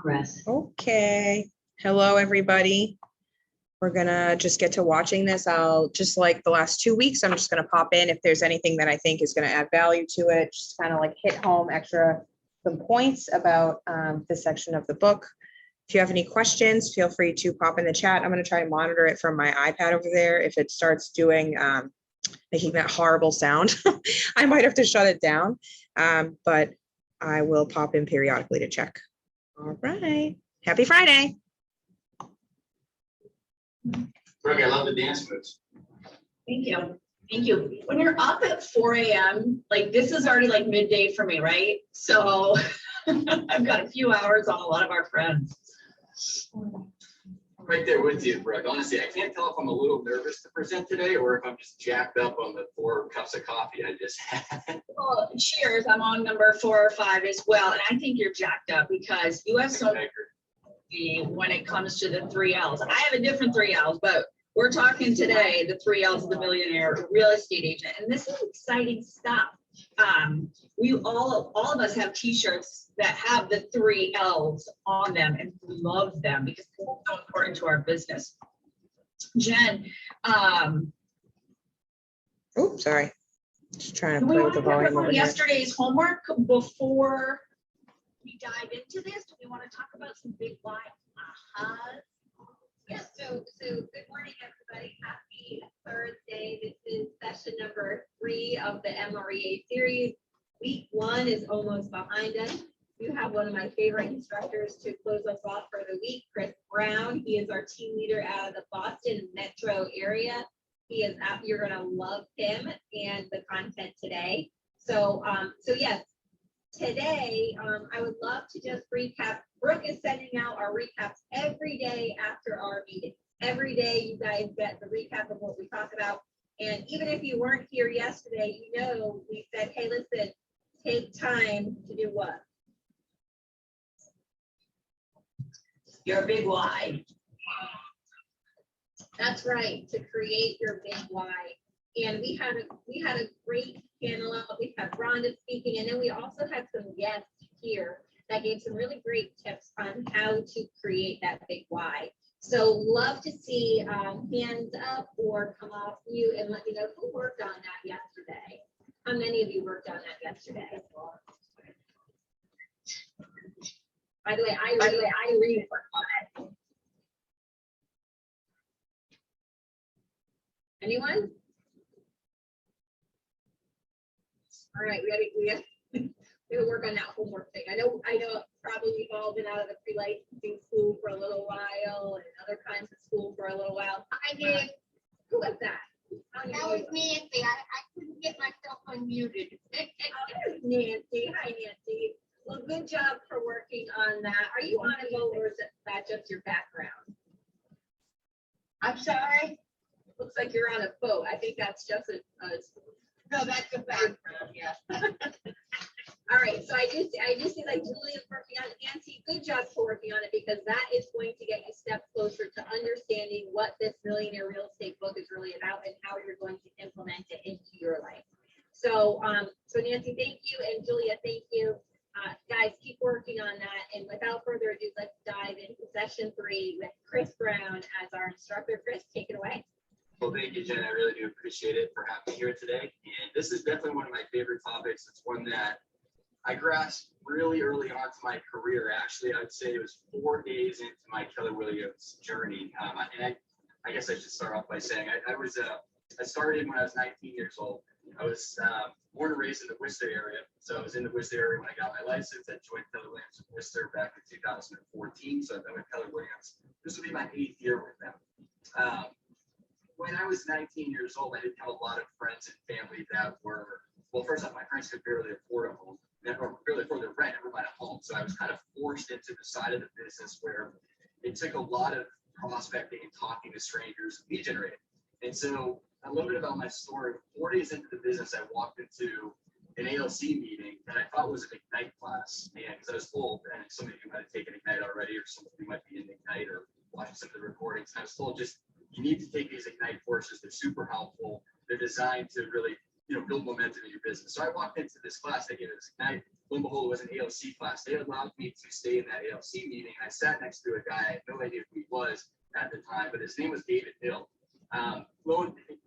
progress. Okay. Hello, everybody. We're gonna just get to watching this. I'll just like the last 2 weeks, I'm just gonna pop in if there's anything that I think is gonna add value to it, just kind of like hit home some points about this section of the book. If you have any questions, feel free to pop in the chat. I'm gonna try and monitor it from my iPad over there. If it starts doing making that horrible sound, I might have to shut it down. But I will pop in periodically to check. All right. Happy Friday. Brooke, I love the dance moves. Thank you. Thank you. When you're up at 4 a.m., like this is already like midday for me, right? So I've got a few hours on a lot of our friends. I'm right there with you, Brooke. Honestly, I can't tell if I'm a little nervous to present today or if I'm just jacked up on the 4 cups of coffee I just had. Well, cheers. I'm on number 4 or 5 as well. And I think you're jacked up because you have so when it comes to the 3 L's. I have a different 3 L's, but we're talking today, the 3 L's of the millionaire real estate agent. And this is exciting stuff. We all of us have t-shirts that have the 3 L's on them, and we love them because it's so important to our business. Jen, Oh, sorry. Just trying to play with the volume over here. Yesterday's homework before we dive into this. Do we want to talk about some big why ahas? Yes, so good morning, everybody. Happy Thursday. This is session number 3 of the MREA series. Week 1 is almost behind us. You have one of my favorite instructors to close us off for the week, Chris Brown. He is our team leader out of the Boston metro area. He is out. You're going to love him and the content today. So yes, today I would love to just recap. Brooke is sending out our recaps every day after our meeting. Every day you guys get the recap of what we talk about. And even if you weren't here yesterday, you know we said, hey, listen, take time to do what? Your big why. That's right, to create your big why. And we had a great panel up. We had Rhonda speaking, and then we also had some guests here that gave some really great tips on how to create that big why. So love to see hands up or come off mute and let me know who worked on that yesterday. How many of you worked on that yesterday? By the way, I read on it. Anyone? All right, we gotta work on that homework thing. I know probably we've all been out of the pre-licensing school for a little while and other kinds of school for a little while. I did. Who was that? That was Nancy. I couldn't get myself unmuted. Oh, Nancy. Hi, Nancy. Well, good job for working on that. Are you on a boat or is that just your background? I'm sorry. Looks like you're on a boat. I think that's just No, that's the background. Yeah. All right, so I just see like Julia's working on it. Nancy, good job for working on it because that is going to get you steps closer to understanding what this millionaire real estate book is really about and how you're going to implement it into your life. So, so Nancy, thank you, and Julia, thank you. Guys, keep working on that. And without further ado, let's dive into session 3 with Chris Brown as our instructor. Chris, take it away. Well, thank you, Jen. I really do appreciate it for having me here today. And this is definitely one of my favorite topics. It's one that I grasped really early on to my career. Actually, I would say it was 4 days into my Keller Williams journey. And I guess I should start off by saying I started when I was 19 years old. I was born and raised in the Worcester area. So I was in the Worcester area when I got my license. I joined Keller Williams in Worcester back in 2014. So I've been with Keller Williams. This will be my 8th year with them. When I was 19 years old, I didn't have a lot of friends and family that were, well, first off, my friends could barely afford a home, or barely afford their rent, never mind a home. So I was kind of forced into the side of the business where it took a lot of prospecting and talking to strangers, lead generating. And so a little bit about my story. 4 days into the business, I walked into an ALC meeting that I thought was an Ignite class. And because I was told, and some of you might have taken Ignite already, or some of you might be in Ignite or watching some of the recordings, and I was told just, you need to take these Ignite courses. They're super helpful. They're designed to really, build momentum in your business. So I walked into this class, they gave us Ignite. lo and behold, it was an ALC class. They allowed me to stay in that ALC meeting. I sat next to a guy. I had no idea who he was at the time, but his name was David Hill.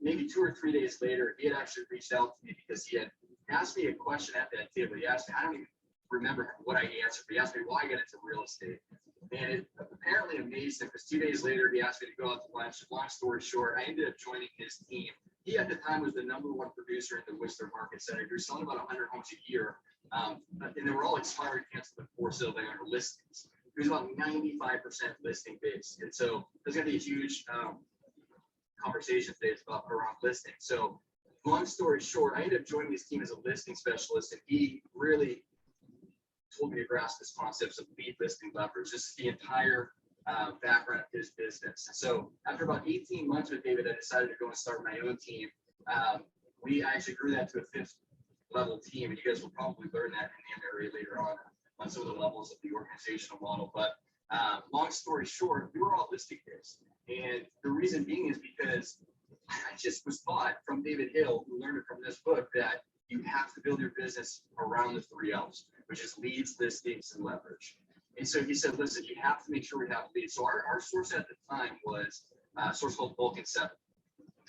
Maybe 2 or 3 days later, he had actually reached out to me because he had asked me a question at that table. He asked me, I don't even remember what I answered, but he asked me why I got into real estate. And it apparently amazed him because 2 days later, he asked me to go out to lunch. Long story short, I ended up joining his team. He at the time was the #1 producer in the Whistler Market Center. He was selling about 100 homes a year. And they were all expired, canceled, and for sale by owner listings. It was about 95% listing based. And so there's going to be a huge conversation today about around listing. So long story short, I ended up joining his team as a listing specialist, and he really told me to grasp this concepts of lead listing leverage, just the entire background of his business. So after about 18 months with David, I decided to go and start my own team. We actually grew that to a 5th level team, and you guys will probably learn that in the MREA later on some of the levels of the organizational model. But long story short, we were all listing based. And the reason being is because I just was taught from David Hill, who learned it from this book, that you have to build your business around the 3 L's, which is leads, listings, and leverage. And so he said, listen, you have to make sure we have leads. So our source at the time was a source called Vulcan 7.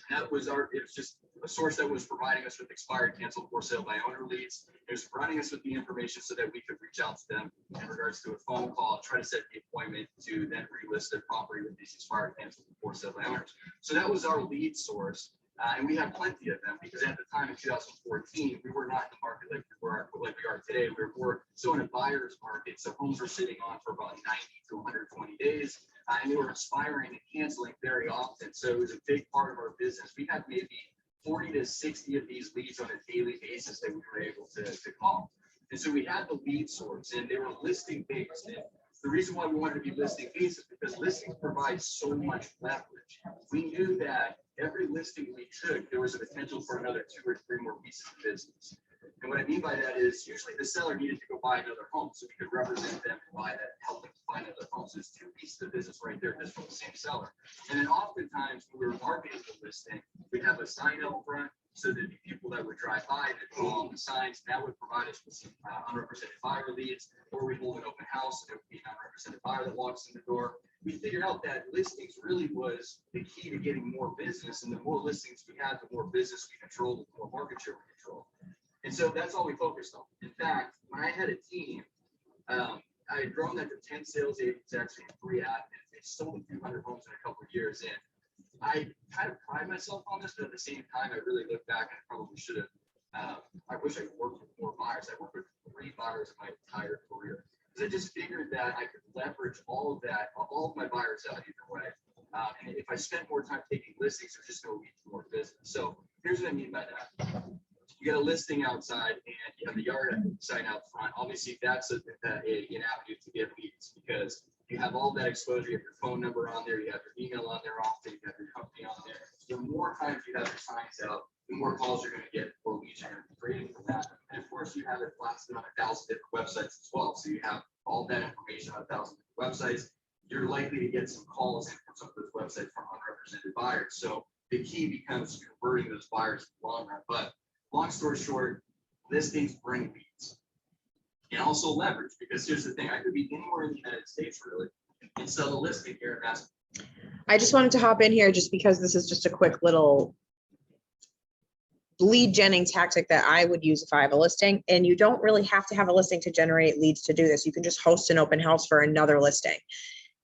And that was it was just a source that was providing us with expired, canceled, for sale by owner leads. It was providing us with the information so that we could reach out to them in regards to a phone call, try to set the appointment to then relist their property with these expired, canceled, for sale by owners. So that was our lead source. And we had plenty of them because at the time in 2014, we were not in the market like we are today. We were still in a buyer's market. So homes were sitting on for about 90 to 120 days. And they were expiring and canceling very often. So it was a big part of our business. We had maybe 40 to 60 of these leads on a daily basis that we were able to call. And so we had the lead source, and they were listing based. And the reason why we wanted to be listing based is because listings provide so much leverage. We knew that every listing we took, there was a potential for another 2 or 3 more pieces of business. And what I mean by that is usually the seller needed to go buy another home so we could represent them and help them buy another home. So there's 2 pieces of business right there just from the same seller. And then oftentimes when we were marketing the listing, we'd have a sign out front so that the people that would drive by that go on the signs, that would provide us with some unrepresented buyer leads, or we hold an open house and it would be an unrepresented buyer that walks in the door. We figured out that listings really was the key to getting more business, and the more listings we had, the more business we controlled, the more market share we controlled. And so that's all we focused on. In fact, when I had a team, I had grown that to 10 sales agents, actually, and 3 admins. They sold a few hundred homes in a couple of years in. I kind of pride myself on this, but at the same time, I really look back and probably should have. I wish I could work with more buyers. I worked with 3 buyers in my entire career. Because I just figured that I could leverage all of that, all of my buyers out either way. And if I spent more time taking listings, it's just going to lead to more business. So here's what I mean by that. You got a listing outside and you have a yard sign out front. Obviously, that's an avenue to get leads because you have all that exposure. You have your phone number on there, you have your email on there often, you have your company on there. The more times you have your signs out, the more calls you're going to get, the more leads you're going to be creating from that. And of course, you have it blasted on 1,000 different websites as well. So you have all that information on 1,000 different websites. You're likely to get some calls in from some of those websites from unrepresented buyers. So the key becomes converting those buyers in the long run. But long story short, listings bring leads and also leverage, because here's the thing, I could be anywhere in the United States really and sell a listing here in Massachusetts. I just wanted to hop in here just because this is just a quick little lead genning tactic that I would use if I have a listing. And you don't really have to have a listing to generate leads to do this. You can just host an open house for another listing.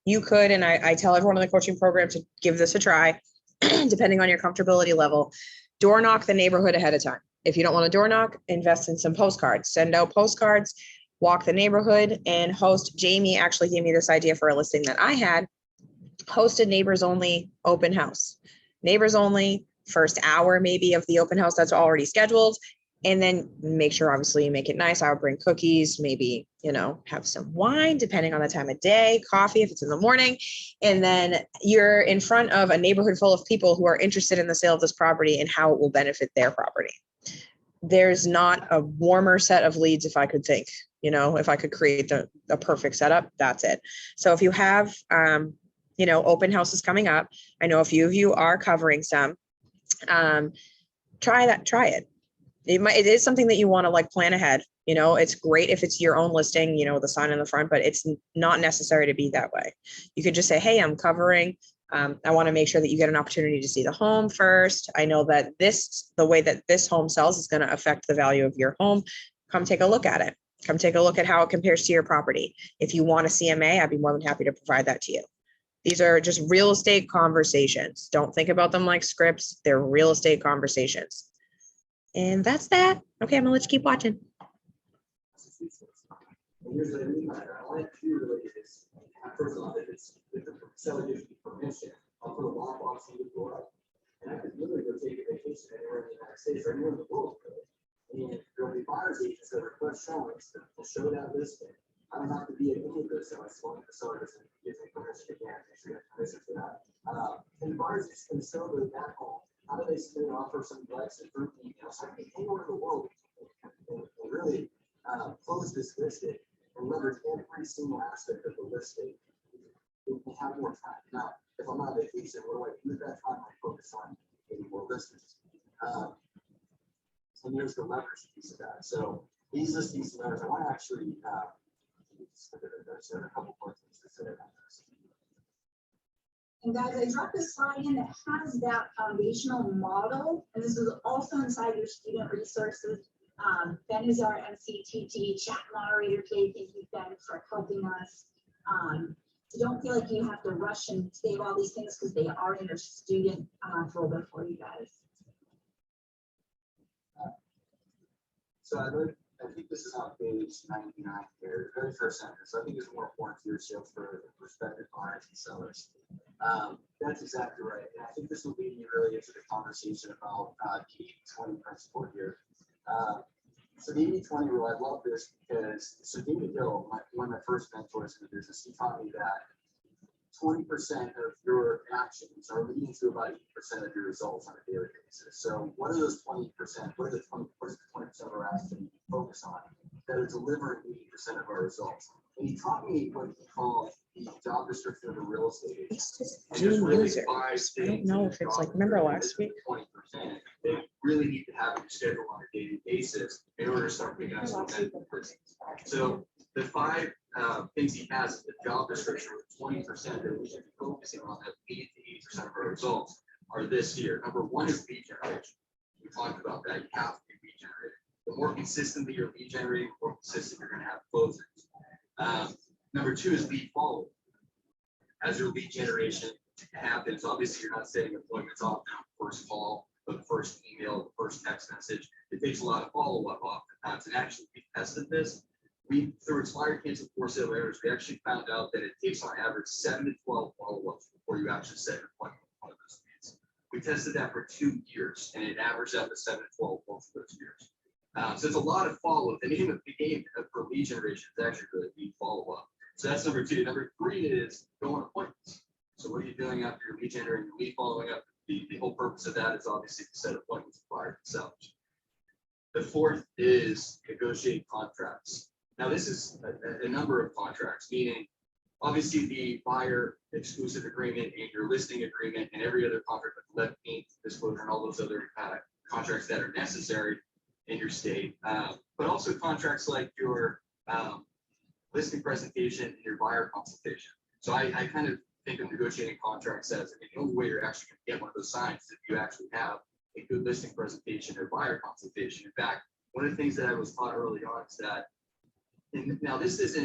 You could, and I tell everyone in the coaching program to give this a try, depending on your comfortability level, door knock the neighborhood ahead of time. If you don't want to door knock, invest in some postcards, send out postcards, walk the neighborhood and host. Jamie actually gave me this idea for a listing that I had. Hosted neighbors only open house, neighbors only first hour maybe of the open house that's already scheduled. And then make sure, obviously, you make it nice. I would bring cookies, maybe, have some wine, depending on the time of day, coffee if it's in the morning. And then you're in front of a neighborhood full of people who are interested in the sale of this property and how it will benefit their property. There's not a warmer set of leads if I could think, if I could create the perfect setup, that's it. So if you have, open houses coming up, I know a few of you are covering some, try it. it is something that you want to like plan ahead. You know, it's great if it's your own listing, you know, the sign in the front, but it's not necessary to be that way. You could just say, hey, I'm covering. I want to make sure that you get an opportunity to see the home first. I know that the way that this home sells is going to affect the value of your home. Come take a look at it. Come take a look at how it compares to your property. If you want a CMA, I'd be more than happy to provide that to you. These are just real estate conversations. Don't think about them like scripts. They're real estate conversations. And that's that. Okay, I'm gonna let you keep watching. And here's what I mean by that. I like to relate this. First off, if the seller gives me permission, I'll put a lockbox in the door. And I could literally go take a vacation anywhere in the United States or anywhere in the world. Really. And there will be buyers agents that request showings to show that listing. I don't have to be at any of those showings as long as the seller doesn't give me permission again. Make sure you have permission for that. And the buyers just can show that home. How do they submit an offer, some likes and fruit details? I think anywhere in the world and really close this listing and leverage every single aspect of the listing. We have more time. Now, if I'm on vacation, what do I do with that time? I focus on getting more listings. And there's the leverage piece of that. So these listing scenarios, I want to actually there's a couple more things to say about this. And guys, I dropped a slide in that has that foundational model, and this is also inside your student resources. Ben is our MCTT chat moderator today. Thank you, Ben, for helping us. Don't feel like you have to rush and save all these things because they are in your student folder for you guys. So I think this is on page 99 here, very first sentence. I think it's more important to your sales for prospective buyers and sellers. That's exactly right. And I think this will lead you really into the conversation about the 80-20 principle here. So the 80-20 rule, I love this because, so David Hill, one of my first mentors in the business, he taught me that 20% of your actions are leading to about 80% of your results on a daily basis. So what are those 20%? What is the 20% of our actions focus on that are delivering 80% of our results? And he taught me what he called the job description of a real estate agent. It's just And there's June really users. 5 I things don't know in the if it's job like, remember description last that week? 20% that you really need to have in your schedule on a daily basis in order to start picking up some benefit. So the 5 things he has in the job description with 20% that we should be focusing on that lead to 80% of our results are this year. Number 1 is lead generation. We talked about that. You have to be lead generated. The more consistently you're lead generating, the more consistent you're going to have closings. Number 2 is lead follow. As your lead generation happens, obviously you're not setting appointments off now, first call, the first email, the first text message. It takes a lot of follow-up oftentimes. And actually, we tested this. Through expired cancel for sale errors, we actually found out that it takes on average 7 to 12 follow-ups before you actually set an appointment with one of those leads. We tested that for 2 years, and it averaged out to 7 to 12 both of those years. So it's a lot of follow-up. The name of the game for lead generation is actually really lead follow-up. So that's number 2. Number 3 is go on appointments. So what are you doing after your lead generating, your lead following up? The whole purpose of that is obviously to set appointments with buyers and sellers. The 4th is negotiate contracts. Now, this is a number of contracts, meaning obviously the buyer exclusive agreement and your listing agreement and every other contract with lead paint disclosure and all those other contracts that are necessary in your state, but also contracts like your listing presentation and your buyer consultation. So I kind of think of negotiating contracts as the only way you're actually going to get one of those signs is if you actually have a good listing presentation or buyer consultation. In fact, one of the things that I was taught early on is that, and now this is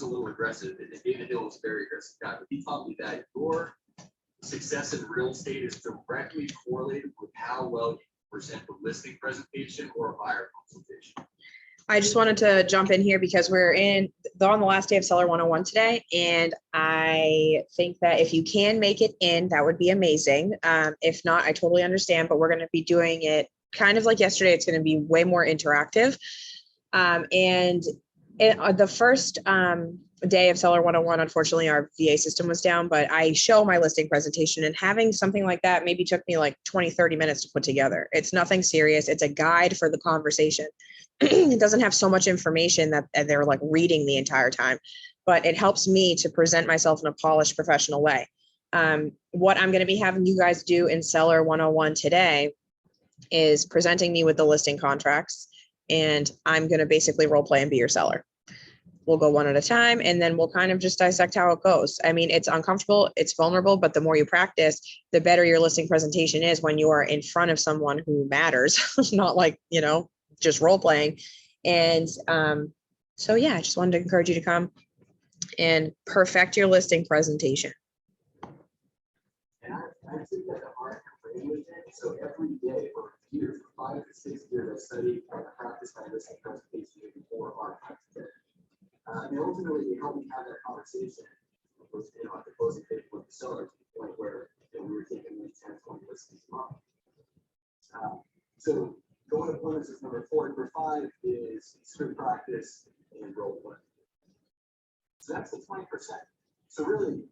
a little aggressive, and David Hill is a very aggressive guy, but he taught me that your success in real estate is directly correlated with how well you present the listing presentation or a buyer consultation. I just wanted to jump in here because we're on the last day of Seller 101 today. And I think that if you can make it in, that would be amazing. If not, I totally understand, but we're going to be doing it kind of like yesterday. It's going to be way more interactive. The first day of Seller 101, unfortunately, our VA system was down, but I show my listing presentation, and having something like that maybe took me like 20-30 minutes to put together. It's nothing serious. It's a guide for the conversation. It doesn't have so much information that they're like reading the entire time, but it helps me to present myself in a polished, professional way. What I'm going to be having you guys do in Seller 101 today is presenting me with the listing contracts, and I'm going to basically role play and be your seller. We'll go one at a time, and then we'll kind of just dissect how it goes. I mean, it's uncomfortable, it's vulnerable, but the more you practice, the better your listing presentation is when you are in front of someone who matters, not like, you know, just role playing. And so, yeah, I just wanted to encourage you to come and perfect your listing presentation. And I think that the art of creating it, so every day for years, for 5 to 6 years, I studied and practiced my listing presentation maybe 4 or 5 times a day. And ultimately, it helped me have that conversation with, you know, at the closing table with the seller to the point where, you know, we were taking like 10, 20 listings a month. So going to points is number 4. Number 5 is script practice and role play. So that's the 20%. So really,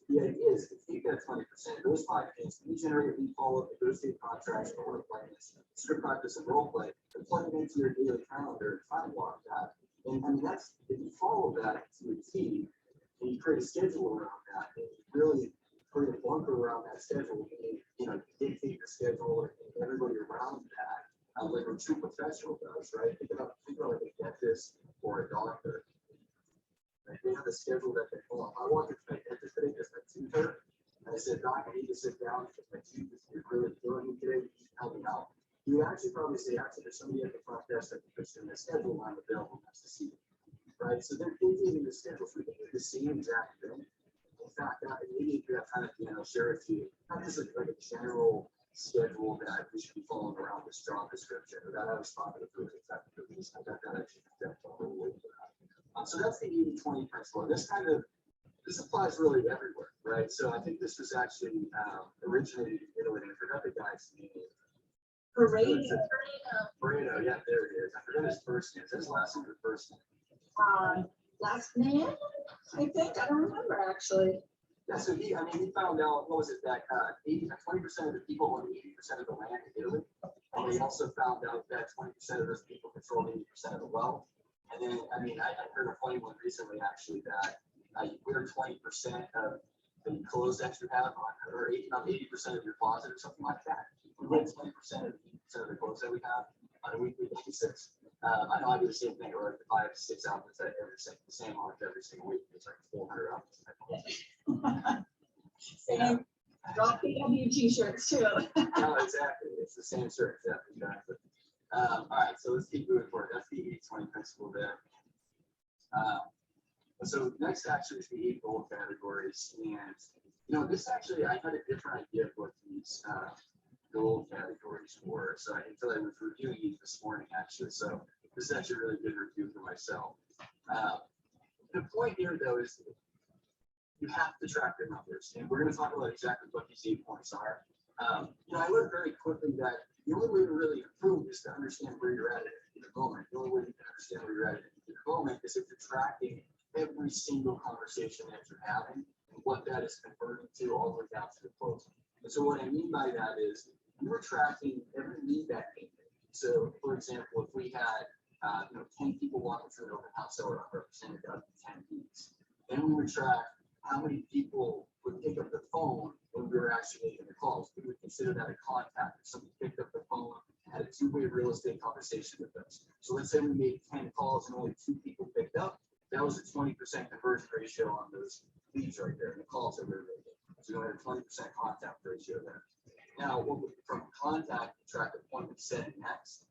the idea is to take that 20%, those 5 things, lead generate, lead follow, negotiate contracts, order plans, script practice, and role play, and plug it into your daily calendar, time block that. And I mean, that's, if you follow that to a T, and you create a schedule around that, and you really create a bunker around that schedule, and you know, dictate the schedule and everybody around that, like a true professional does, right? Think about like a dentist or a doctor. Right? They have a schedule that they follow. I walked into my dentist today because my tooth hurt, and I said, Doc, I need to sit down because my tooth is really killing me today. You can help me out. You would actually probably say, actually, there's somebody at the front desk that can push in the schedule line available next to see you. Right? So they're dictating the schedule, so they do the same exact thing. In fact, maybe if you have time at the end, I'll share with you, not just like a general schedule that we should be following around this job description, or that I was talking about exactly. I got that actually all the way to that. So that's the 80-20 principle. This applies really everywhere, right? So I think this was actually originated in Italy, and I forgot the guy's name. Pareto. Pareto, yeah, there it is. I forgot his first name. His last name or first name? Last name, I think, I don't remember actually. Yeah, so he found out, what was it, that 20% of the people own 80% of the land in Italy. And he also found out that 20% of those people control 80% of the wealth. And then, I heard a funny one recently, actually, that we're 20% of the clothes that you have on, or 80% of your closet or something like that. We wear 20% of the clothes that we have on a weekly basis. I know I do the same thing, or like 5 to 6 outfits that every the same outfit every single week. It's like 400 outfits. Same. Drop PW t-shirts too. No, exactly. It's the same shirt. Exactly. All right, so let's keep moving forward. That's the 80-20 principle there. So next actually is the 8 goal categories. And, this actually, I had a different idea of what these goal categories were. So until I was reviewing these this morning, actually. So this is actually a really good review for myself. The point here, though, is you have to track your numbers. And we're going to talk about exactly what these 8 points are. I learned very quickly that the only way to really improve is to understand where you're at in the moment. The only way you can understand where you're at in the moment is if you're tracking every single conversation that you're having and what that is converting to all the way down to the closing. And so what I mean by that is you were tracking every lead that came in. So, for example, if we had 10 people walking through an open house that were represented out of 10 leads, then we would track how many people would pick up the phone when we were actually making the calls. We would consider that a contact. If somebody picked up the phone and had a 2-way real estate conversation with us. So let's say we made 10 calls and only 2 people picked up. That was a 20% conversion ratio on those leads right there, and the calls that we were making. So we had a 20% contact ratio there. Now, from contact, we track appointment set next.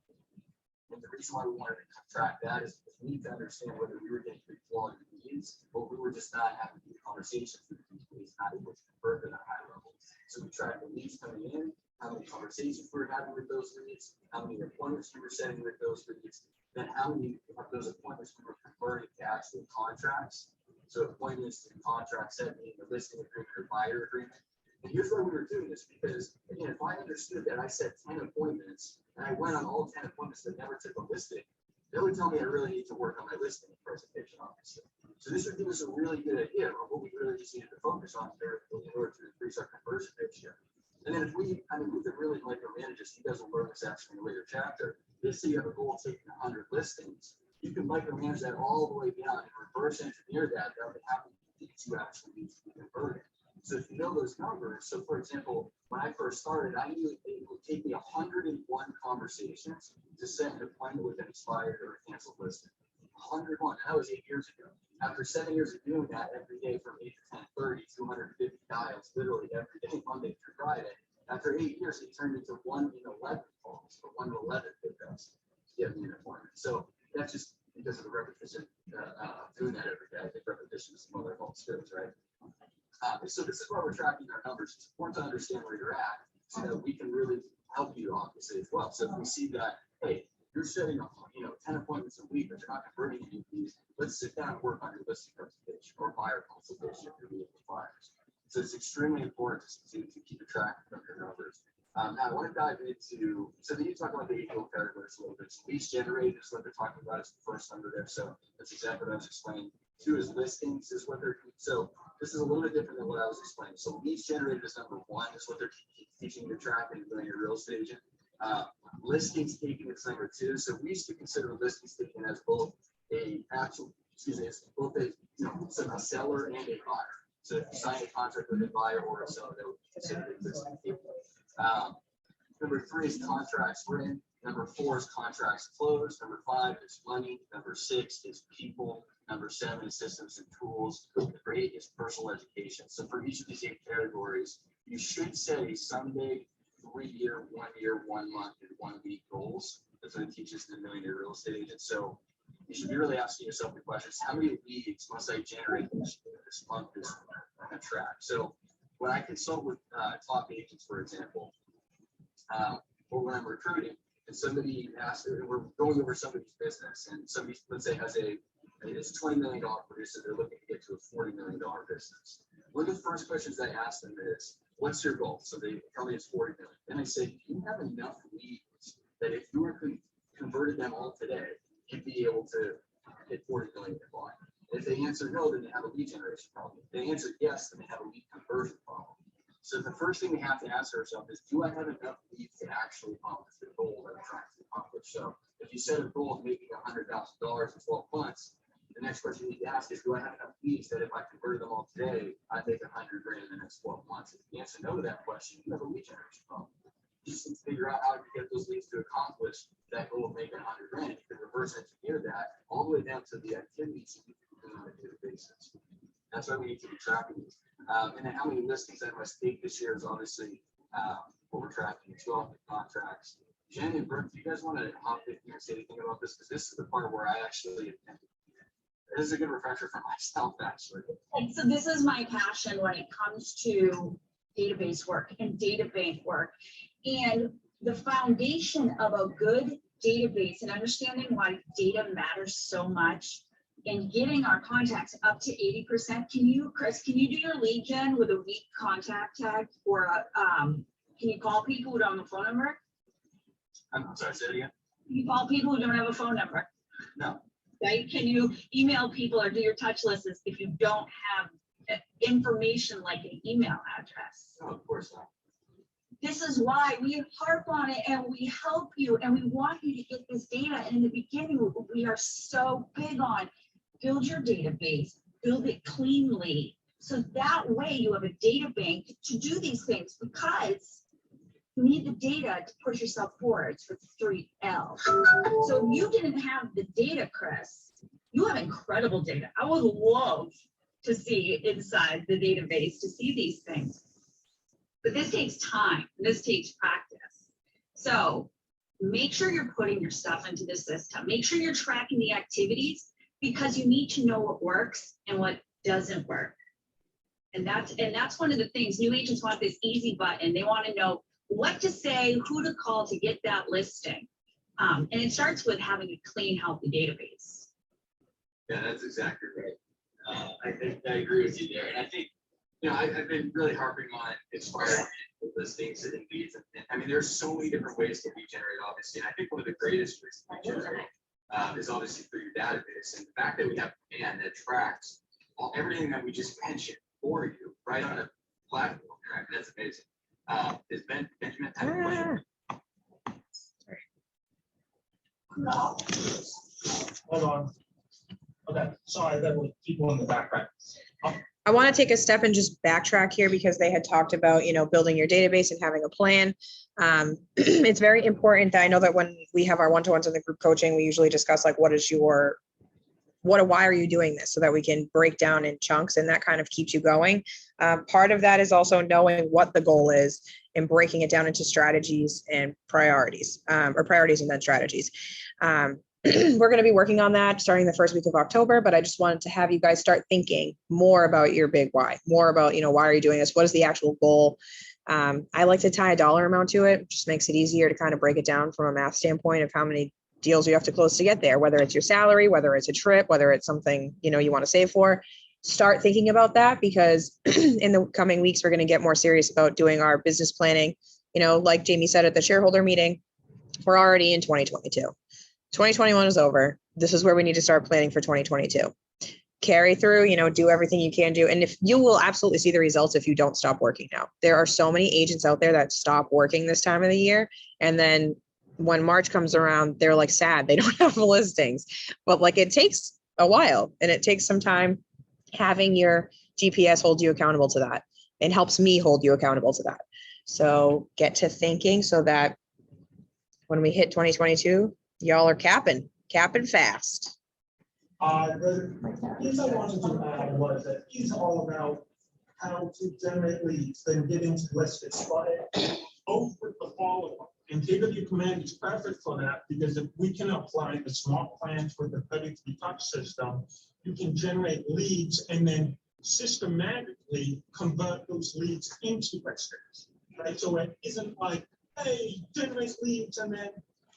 And the reason why we wanted to track that is because we need to understand whether we were getting good quality leads, or we were just not having good conversations with these leads, not able to convert them at a high level. So we track the leads coming in, how many conversations we were having with those leads, how many appointments we were setting with those leads, then how many of those appointments we were converting to actual contracts. So appointments to contracts, that meaning the listing agreement or buyer agreement. And here's why we were doing this, because again, if I understood that I set 10 appointments and I went on all 10 appointments that never took a listing, that would tell me I really need to work on my listing presentation, obviously. So this would give us a really good idea of what we really just needed to focus on there in order to increase our conversion ratio. And then if we could really micromanage this, you guys will learn this actually in a later chapter. Let's say you have a goal of taking 100 listings. You can micromanage that all the way down and reverse engineer that would happen to you actually need to be converted. So if you know those numbers, so for example, when I first started, I knew take me 101 conversations to set an appointment with an expired or canceled listing. 101, and that was 8 years ago. After 7 years of doing that every day from 8 to 10:30, 250 dials, literally every day, Monday through Friday. After 8 years, it turned into 1 in 11 calls, or 1 in 11 pickups to get me an appointment. So that's just because of the repetition doing that every day. I think repetition is one of their skills, right? So this is why we're tracking our numbers. It's important to understand where you're at so that we can really help you obviously as well. So if we see that, hey, you're setting up, 10 appointments a week, but you're not converting any of these, let's sit down and work on your listing presentation or buyer consultation if you're meeting with buyers. So it's extremely important to keep a track of your numbers. Now I want to dive into, so then you talk about the annual categories a little bit. So leads generated is what they're talking about is the first number there. So that's exactly what I was explaining. 2 is listings is what they're, so this is a little bit different than what I was explaining. So leads generated is number 1, is what they're teaching you to track and doing your real estate agent. Listings taken is number 2. So we used to consider listings taken as both it's both a seller and a buyer. So if you sign a contract with a buyer or a seller, that would be considered a listing taken. Number 3 is contracts written. Number 4 is contracts closed. Number 5 is money. Number 6 is people. Number 7 is systems and tools. Number 8 is personal education. So for each of these 8 categories, you should say someday 3-year, 1 year, 1 month, and 1 week goals. That's what it teaches the millionaire real estate agent. So you should be really asking yourself the questions: how many leads must I generate this month, this track? So when I consult with top agents, for example, or when I'm recruiting, and somebody asks, and we're going over somebody's business, and somebody, let's say, has it's $20 million producer, they're looking to get to a $40 million business. One of the first questions I ask them is, what's your goal? So they tell me it's 40 million. Then I say, do you have enough leads that if you were converted them all today, you'd be able to hit 40 million in volume? If they answer no, then they have a lead generation problem. If they answer yes, then they have a lead conversion problem. So the first thing we have to ask ourselves is, do I have enough leads to actually accomplish the goal that I'm trying to accomplish? So if you set a goal of making $100,000 in 12 months, the next question you need to ask is, do I have enough leads that if I converted them all today, I'd make $100,000 in the next 12 months? If you answer no to that question, you have a lead generation problem. You just need to figure out how to get those leads to accomplish that goal of making $100,000. You can reverse engineer that all the way down to the activities you need to do on a daily basis. That's why we need to be tracking these. And then how many listings I must take this year is obviously what we're tracking. 12 contracts. Jen and Brooke, do you guys want to hop in here and say anything about this? Because this is the part where I actually this is a good refresher for myself, actually. And so this is my passion when it comes to database work and data bank work. And the foundation of a good database and understanding why data matters so much and getting our contacts up to 80%. Chris, can you do your lead gen with a weak contact tag or can you call people who don't have a phone number? I'm sorry, say it again. Can you call people who don't have a phone number? No. Right? Can you email people or do your touch lists if you don't have information like an email address? No, of course not. This is why we harp on it and we help you and we want you to get this data. And in the beginning, we are so big on build your database, build it cleanly. So that way you have a data bank to do these things because you need the data to push yourself forward for 3L. So if you didn't have the data, Chris, you have incredible data. I would love to see inside the database to see these things. But this takes time. This takes practice. So make sure you're putting your stuff into the system. Make sure you're tracking the activities because you need to know what works and what doesn't work. And that's one of the things. New agents want this easy button. They want to know what to say, who to call to get that listing. And it starts with having a clean, healthy database. Yeah, that's exactly right. I think I agree with you there. And I think, I've been really harping on inspiring listings and leads. And I mean, there's so many different ways to lead generate, obviously. And I think one of the greatest ways to lead generate is obviously through your database. And the fact that we have command that tracks everything that we just mentioned for you right on a platform, right? That's amazing. Is Benjamin have a question? Hold on. Okay, sorry, there were people in the background. I want to take a step and just backtrack here because they had talked about, building your database and having a plan. It's very important that I know that when we have our one-to-ones in the group coaching, we usually discuss like, why are you doing this so that we can break down in chunks, and that kind of keeps you going. Part of that is also knowing what the goal is and breaking it down into strategies and priorities, or priorities and then strategies. We're going to be working on that starting the first week of October, but I just wanted to have you guys start thinking more about your big why, more about, why are you doing this? What is the actual goal? I like to tie a dollar amount to it. Just makes it easier to kind of break it down from a math standpoint of how many deals you have to close to get there, whether it's your salary, whether it's a trip, whether it's something, you want to save for. Start thinking about that, because in the coming weeks, we're going to get more serious about doing our business planning. Like Jamie said at the shareholder meeting, we're already in 2022. 2021 is over. This is where we need to start planning for 2022. Carry through, do everything you can do. And if you will absolutely see the results if you don't stop working now. There are so many agents out there that stop working this time of the year. And then when March comes around, they're like sad they don't have listings. But like, it takes a while, and it takes some time. Having your GPS hold you accountable to that, and helps me hold you accountable to that. So get to thinking so that when we hit 2022, y'all are capping fast. The piece I wanted to add was that he's all about how to generate leads, then get into listings, but both with the follow-up. And KW Command is perfect for that, because if we can apply the smart plans with the 33 touch system, you can generate leads and then systematically convert those leads into listings, right? So it isn't like, hey, generate leads and then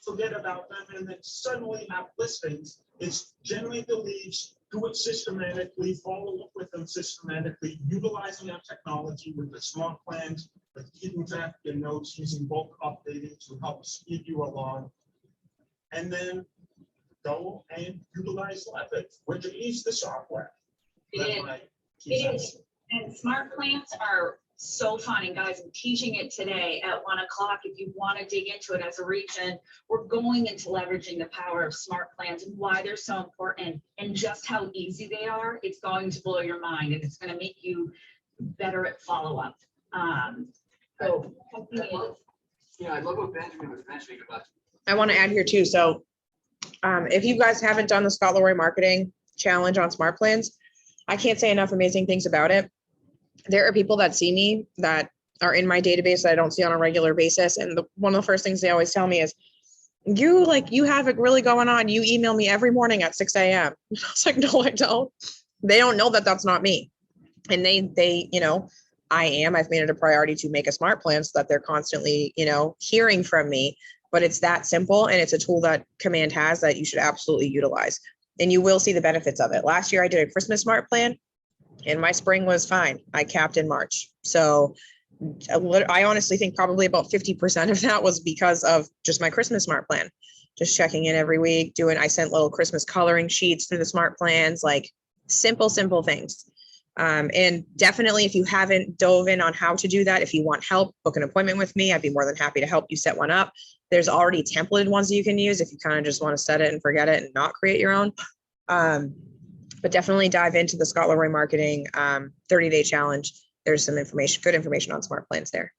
forget about them and then suddenly have listings. It's generate the leads, do it systematically, follow up with them systematically, utilizing our technology with the smart plans, with keeping track of your notes, using bulk updating to help speed you along. And then go and utilize Leverage, which is the software. It is. And smart plans are so fun. And guys, I'm teaching it today at 1 o'clock. If you want to dig into it as a region, we're going into leveraging the power of smart plans and why they're so important and just how easy they are. It's going to blow your mind, and it's going to make you better at follow-up. So I love what Benjamin was mentioning about. I want to add here too. So if you guys haven't done the Scott Leroy Marketing Challenge on Smart Plans, I can't say enough amazing things about it. There are people that see me that are in my database that I don't see on a regular basis. And one of the first things they always tell me is, you have it really going on. You email me every morning at 6 a.m. I was like, no, I don't. They don't know that that's not me. And I've made it a priority to make a smart plan so that they're constantly, hearing from me. But it's that simple, and it's a tool that Command has that you should absolutely utilize. And you will see the benefits of it. Last year I did a Christmas smart plan, and my spring was fine. I capped in March. So I honestly think probably about 50% of that was because of just my Christmas smart plan. Just checking in every week, I sent little Christmas coloring sheets through the smart plans, like simple things. And definitely, if you haven't dove in on how to do that, if you want help, book an appointment with me. I'd be more than happy to help you set one up. There's already templated ones that you can use if you kind of just want to set it and forget it and not create your own. But definitely dive into the Scott Leroy Marketing 30-day challenge. There's some good information on smart plans there.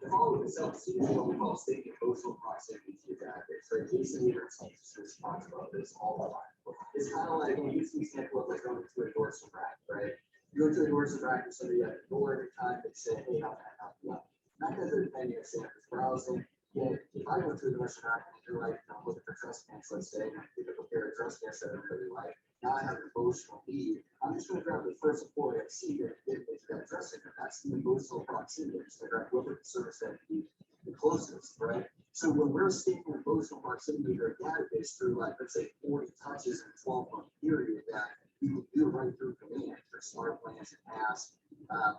The follow-up itself is what we call state emotional proximity to your database. So Jason just talks about this all the time. It's kind of like, use the example of like going to a endorsement rack, right? You go to an endorsement rack and somebody at the door every time they say, hey, how can I help you out? Not because they're depending on samples browsing. Yeah, if I go to an endorsement rack and you're like, I'm looking for trust pants, let's say, and I pick up a pair of trust pants that I really like, now I have an emotional need. I'm just going to grab the first employee I see that it's got trust in it. That's the emotional proximity. I'm just going to grab whoever the service that you the closest, right? So when we're seeing emotional proximity to our database through, like, let's say 40 touches in a 12-month period that you do right through Command for smart plans and tasks,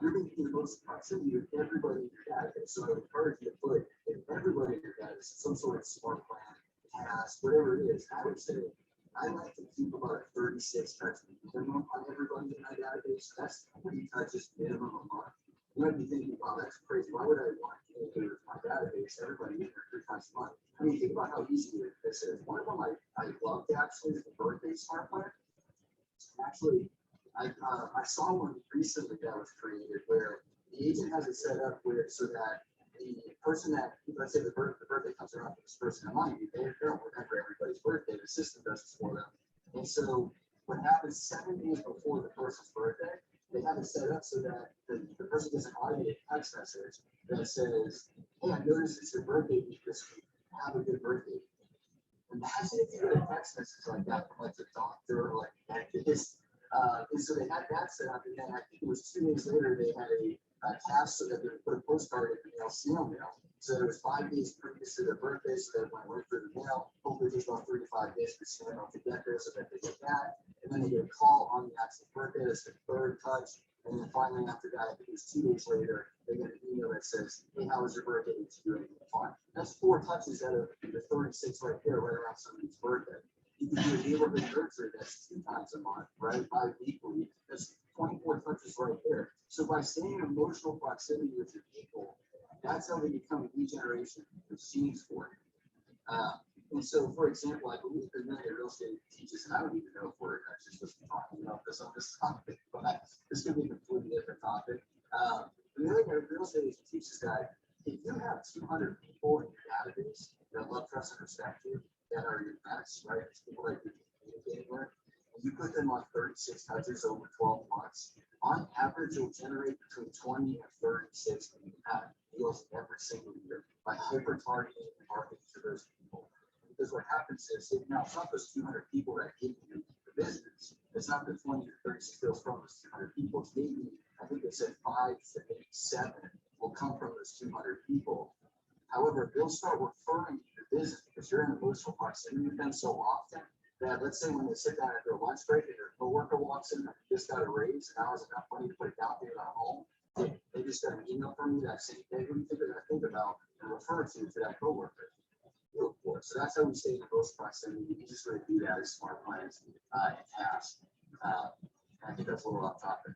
you're going to get emotional proximity with everybody in your database. So I would encourage you to put everybody in your database some sort of smart plan, task, whatever it is. I would say I like to keep about a 36 touch minimum on everybody in my database. That's 20 touches minimum a month. You might be thinking, wow, that's crazy. Why would I want to communicate with my database? Everybody in there 3 times a month. I mean, think about how easy this is. One of them I loved actually is the birthday smart plan. Actually, I saw one recently that was created where the agent has it set up where so that the person that, let's say the birthday comes around for this person in line, they don't remember everybody's birthday, the system does this for them. And so what happens 7 days before the person's birthday, they have it set up so that the person gets an automated text message that says, hey, I noticed it's your birthday week this week. Have a good birthday. Imagine if you get a text message like that from like the doctor or like dentist. And so they had that set up, and then I think it was 2 days later they had a task so that they would put a postcard in the mail, snail mail. So it was 5 days previous to their birthday, so that when it went through the mail, hopefully it takes about 3 to 5 days for snail mail to get there, so that they get that. And then they get a call on the actual birthday, that's the third touch. And then finally after that, I think it was 2 days later, they get an email that says, hey, how was your birthday? Did you do anything fun? That's 4 touches out of the 36 right there, right around somebody's birthday. You can do a neighborhood nurture that's 2 times a month, right? Bi-weekly. That's 24 touches right there. So by staying in emotional proximity with your people, that's how they become lead generation machines for you. And so, for example, I believe the million real estate teaches, and I don't even know if we're actually supposed to be talking about this on this topic, but this could be a completely different topic. The million real estate agent teaches that if you have 200 people in your database that love, trust, and respect you, that are your best, right? It's people that you're communicating with, and you put them on 36 touches over 12 months. On average, you'll generate between 20 and 36 deals every single year by hyper targeting and marketing to those people. Because what happens is, now it's not those 200 people that give you the business. It's not the 20 or 36 deals from those 200 people. It's maybe, I think they said 5 to maybe 7 will come from those 200 people. However, they'll start referring to your business because you're in emotional proximity with them so often that, let's say when they sit down at their lunch break and their coworker walks in and just got a raise and now has enough money to put it down payment on home, they just got an email from you that saying, hey, what do you think they're going to think about and refer to that coworker? So that's how we stay in emotional proximity. The easiest way to do that is smart plans and tasks. I think that's a little off topic.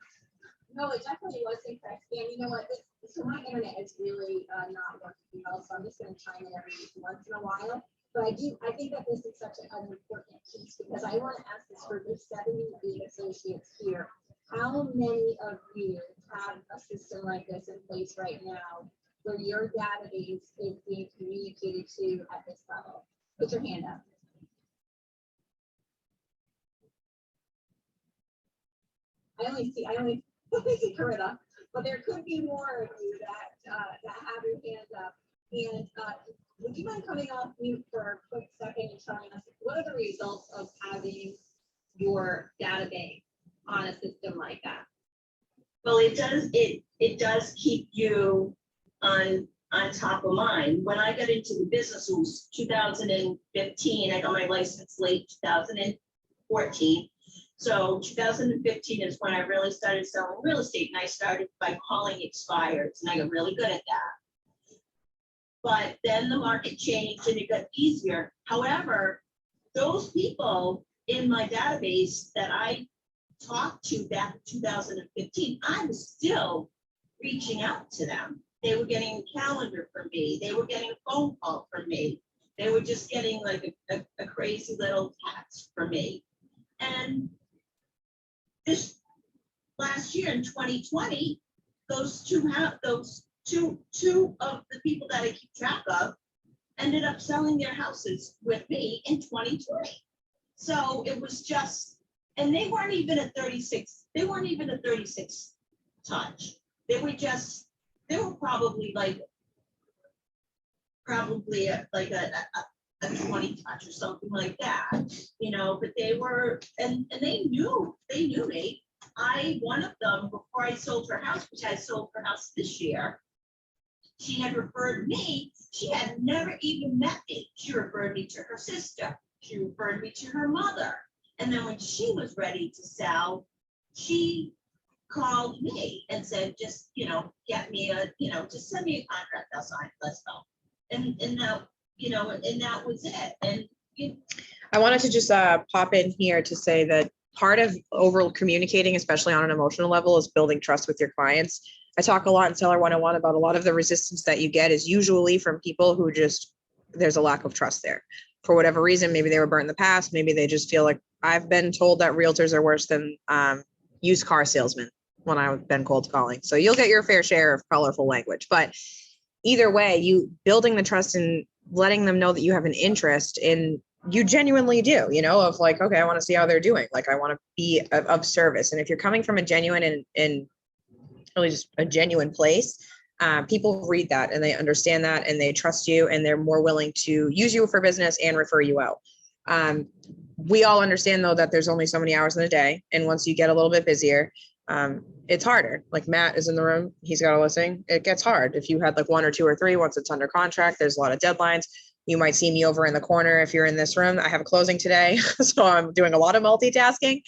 No, it definitely was interesting. And you know what? So my internet is really not working well, so I'm just going to chime in every once in a while. But I think that this is such an important piece because I want to ask this for the 78 associates here. How many of you have a system like this in place right now where your database is being communicated to at this level? Put your hand up. I only see Corinna, but there could be more of you that have your hands up. And would you mind coming off mute for a quick second and telling us what are the results of having your database on a system like that? Well, it does keep you on top of mind. When I got into the business, it was 2015. I got my license late 2014. So 2015 is when I really started selling real estate, and I started by calling expireds, and I got really good at that. But then the market changed and it got easier. However, those people in my database that I talked to back in 2015, I was still reaching out to them. They were getting a calendar from me. They were getting a phone call from me. They were just getting like a crazy little text from me. And this last year in 2020, those two of the people that I keep track of ended up selling their houses with me in 2020. So it was just, and they weren't even a 36. They weren't even a 36 touch. They were probably like a 20 touch or something like that, you know, but they were, and they knew me. One of them, before I sold her house, which I sold her house this year, she had referred me. She had never even met me. She referred me to her sister. She referred me to her mother. And then when she was ready to sell, she called me and said, just, get me just send me a contract, I'll sign, let's go. And now, and that was it. And I wanted to just pop in here to say that part of over communicating, especially on an emotional level, is building trust with your clients. I talk a lot in Seller 101 about a lot of the resistance that you get is usually from people who there's a lack of trust there. For whatever reason, maybe they were burnt in the past. Maybe they just feel like, I've been told that realtors are worse than used car salesman when I've been cold calling. So you'll get your fair share of colorful language, but either way, you building the trust and letting them know that you have an interest in, you genuinely do, you know, of like, okay, I want to see how they're doing. Like I want to be of service. And if you're coming from a genuine and really just a genuine place, people read that and they understand that and they trust you and they're more willing to use you for business and refer you out. We all understand though that there's only so many hours in the day. And once you get a little bit busier, it's harder. Like Matt is in the room. He's got a listing. It gets hard. If you had like 1 or 2 or 3, once it's under contract, there's a lot of deadlines. You might see me over in the corner. If you're in this room, I have a closing today. So I'm doing a lot of multitasking.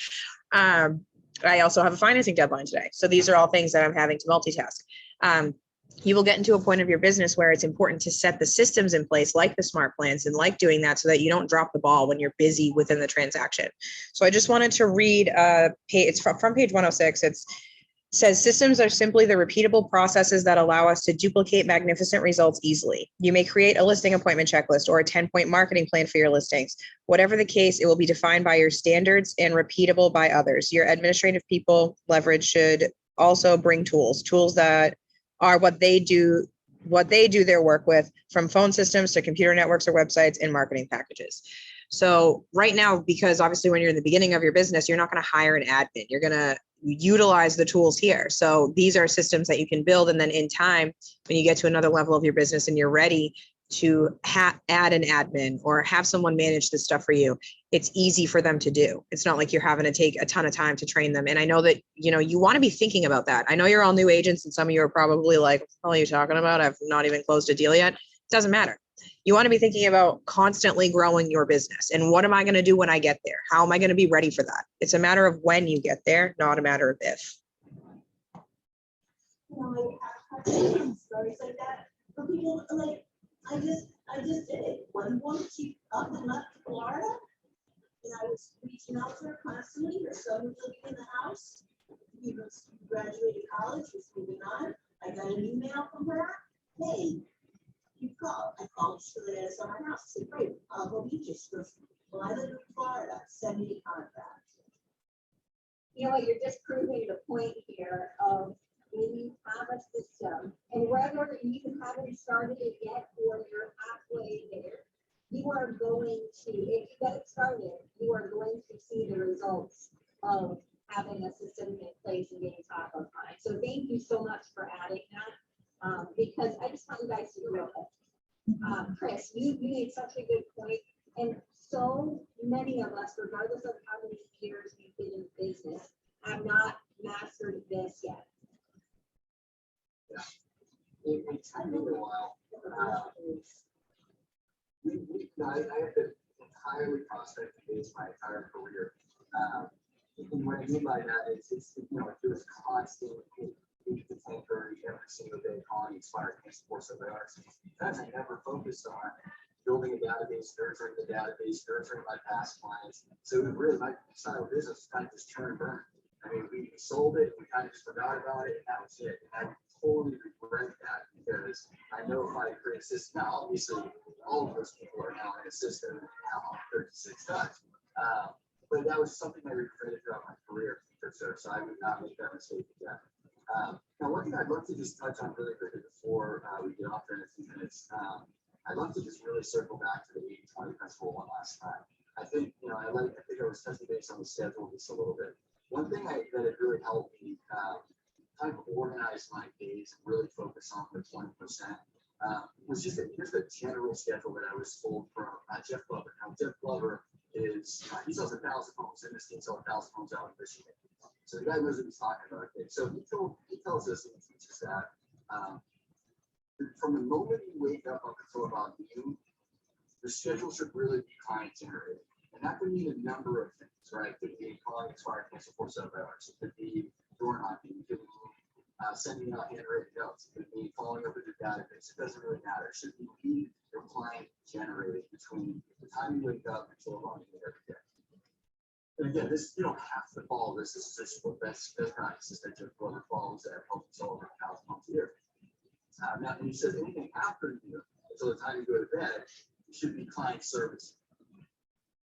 I also have a financing deadline today. So these are all things that I'm having to multitask. You will get into a point of your business where it's important to set the systems in place, like the smart plans and like doing that so that you don't drop the ball when you're busy within the transaction. So I just wanted to read, it's from page 106. It says systems are simply the repeatable processes that allow us to duplicate magnificent results easily. You may create a listing appointment checklist or a 10-point marketing plan for your listings. Whatever the case, it will be defined by your standards and repeatable by others. Your administrative people leverage should also bring tools that are what they do their work with, from phone systems to computer networks or websites and marketing packages. So right now, because obviously when you're in the beginning of your business, you're not going to hire an admin. You're going to utilize the tools here. So these are systems that you can build. And then in time, when you get to another level of your business and you're ready to add an admin or have someone manage this stuff for you, it's easy for them to do. It's not like you're having to take a ton of time to train them. And I know that, you know, you want to be thinking about that. I know you're all new agents and some of you are probably like, what are you talking about? I've not even closed a deal yet. It doesn't matter. You want to be thinking about constantly growing your business. And what am I going to do when I get there? How am I going to be ready for that? It's a matter of when you get there, not a matter of if. You know, like, I have stories like that, but people, like, I just did it. One woman, she up and left Florida, and I was reaching out to her constantly. Her son was living in the house. He was graduated college, was moving on. I got an email from her. Hey, you called. I called. She said, it's on my house. I said, great. I'll go meet you. She goes, well, I live in Florida. Send me the contract. You know what, you're just proving the point here of when you have a system, and whether you haven't started it yet or you're halfway there, you are going to, if you get it started, you are going to see the results of having a system in place and being top of mind. So thank you so much for adding that, because I just want you guys to know that. Chris, you made such a good point, and so many of us, regardless of how many years we've been in business, have not mastered this yet. It's been a while. I have been entirely prospecting based my entire career. And what I mean by that is, it was constant 8 to 10:30 every single day calling expired sports of arts. Because I never focused on building a database, nurturing the database, nurturing my past clients. So really, my style of business kind of just turn and burn. I mean, we sold it, we kind of just forgot about it, and that was it. And I totally regret that, because I know if I create a system, now obviously all of those people are now in a system now 36 times. But that was something I regretted throughout my career, for sure. So I would not make that mistake again. Now, one thing I'd love to just touch on really quickly before we get off there in a few minutes, I'd love to just really circle back to the 80-20 principle one last time. I think, I think I was touching base on the schedule just a little bit. One thing that had really helped me kind of organize my days and really focus on the 20% was just here's the general schedule that I was told from Jeff Glover. Now, Jeff Glover is, he sells 1,000 homes in this team, sells 1,000 homes out in Michigan. So the guy knows what he's talking about. Okay? So he tells us and he teaches that from the moment you wake up until about noon, the schedule should really be client generated. And that could mean a number of things, right? It could be calling expired cancel for 7 hours. It could be door knocking. It could be sending out handwritten notes. It could be following up with your database. It doesn't really matter. It should be your client generated between the time you wake up until about noon every day. And again, this, you don't have to follow this. This is just what best practices that your brother follows that help you sell over 1,000 homes a year. Now, and he says anything after you, until the time you go to bed, it should be client service.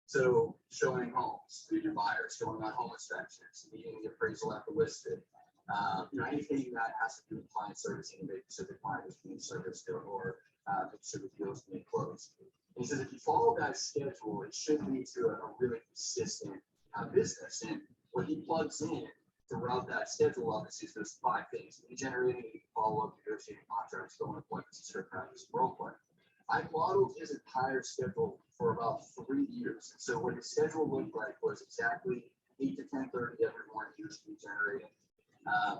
So showing homes to your buyers, going on home inspections, meeting the appraisal after listed, anything that has to do with client servicing, making sure the client is being serviced or making sure the deal is being closed. And he says if you follow that schedule, it should lead to a really consistent business. And what he plugs in throughout that schedule, obviously, is those 5 things: lead generating, follow-up, negotiating contracts, going appointments, and script practice, role play. I modeled his entire schedule for about 3 years. And so what his schedule looked like was exactly 8 to 10:30 every morning. He was lead generating.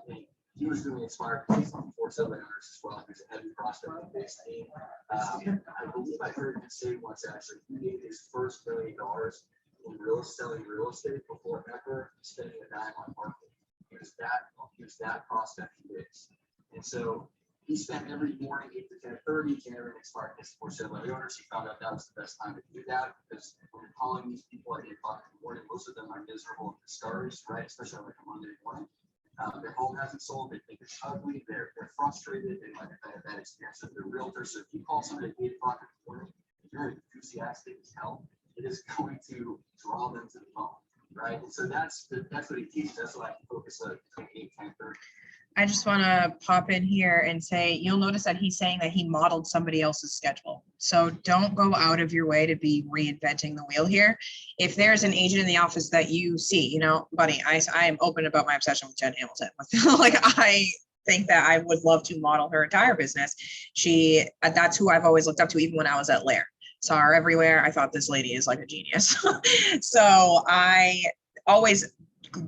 And he was doing expired cases for settlement owners as well. He was a heavy prospecting based team. I believe I heard him say once actually he made his first $1 million in selling real estate before ever spending a dime on marketing. He was that prospecting based. And so he spent every morning 8 to 10:30 generating expired cases for settlement owners. He found out that was the best time to do that because when you're calling these people at 8 o'clock in the morning, most of them are miserable and discouraged, right? Especially on like a Monday morning. Their home hasn't sold, they think it's ugly, they're frustrated, they might have had a bad experience with their realtor. So if you call somebody at 8 o'clock in the morning, if you're enthusiastic as hell, it is going to draw them to the phone, right? And so that's what he teaches. That's why I focus on between 8 and 10:30. I just want to pop in here and say, you'll notice that he's saying that he modeled somebody else's schedule. So don't go out of your way to be reinventing the wheel here. If there's an agent in the office that you see, buddy, I am open about my obsession with Jen Hamilton. Like, I think that I would love to model her entire business. That's who I've always looked up to, even when I was at Lair. Saw her everywhere. I thought this lady is like a genius. So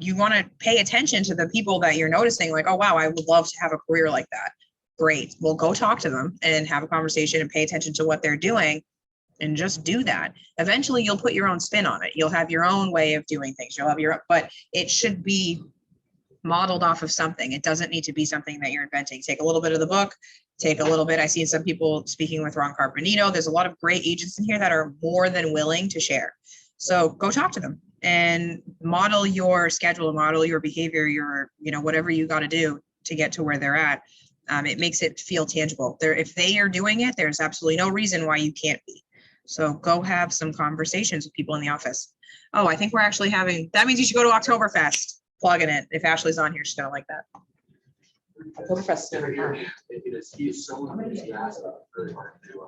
you want to pay attention to the people that you're noticing, like, oh, wow, I would love to have a career like that. Great. Well, go talk to them and have a conversation and pay attention to what they're doing and just do that. Eventually, you'll put your own spin on it. You'll have your own way of doing things. But it should be modeled off of something. It doesn't need to be something that you're inventing. Take a little bit of the book, take a little bit. I've seen some people speaking with Ron Carpenito. There's a lot of great agents in here that are more than willing to share. So go talk to them and model your schedule, model your behavior, your, whatever you got to do to get to where they're at. It makes it feel tangible. If they are doing it, there's absolutely no reason why you can't be. So go have some conversations with people in the office. Oh, I think we're actually that means you should go to Oktoberfest. Plug in it. If Ashley's on here, she's going to like that. Oktoberfest is never fun. He is so enthusiastic, really hard to do.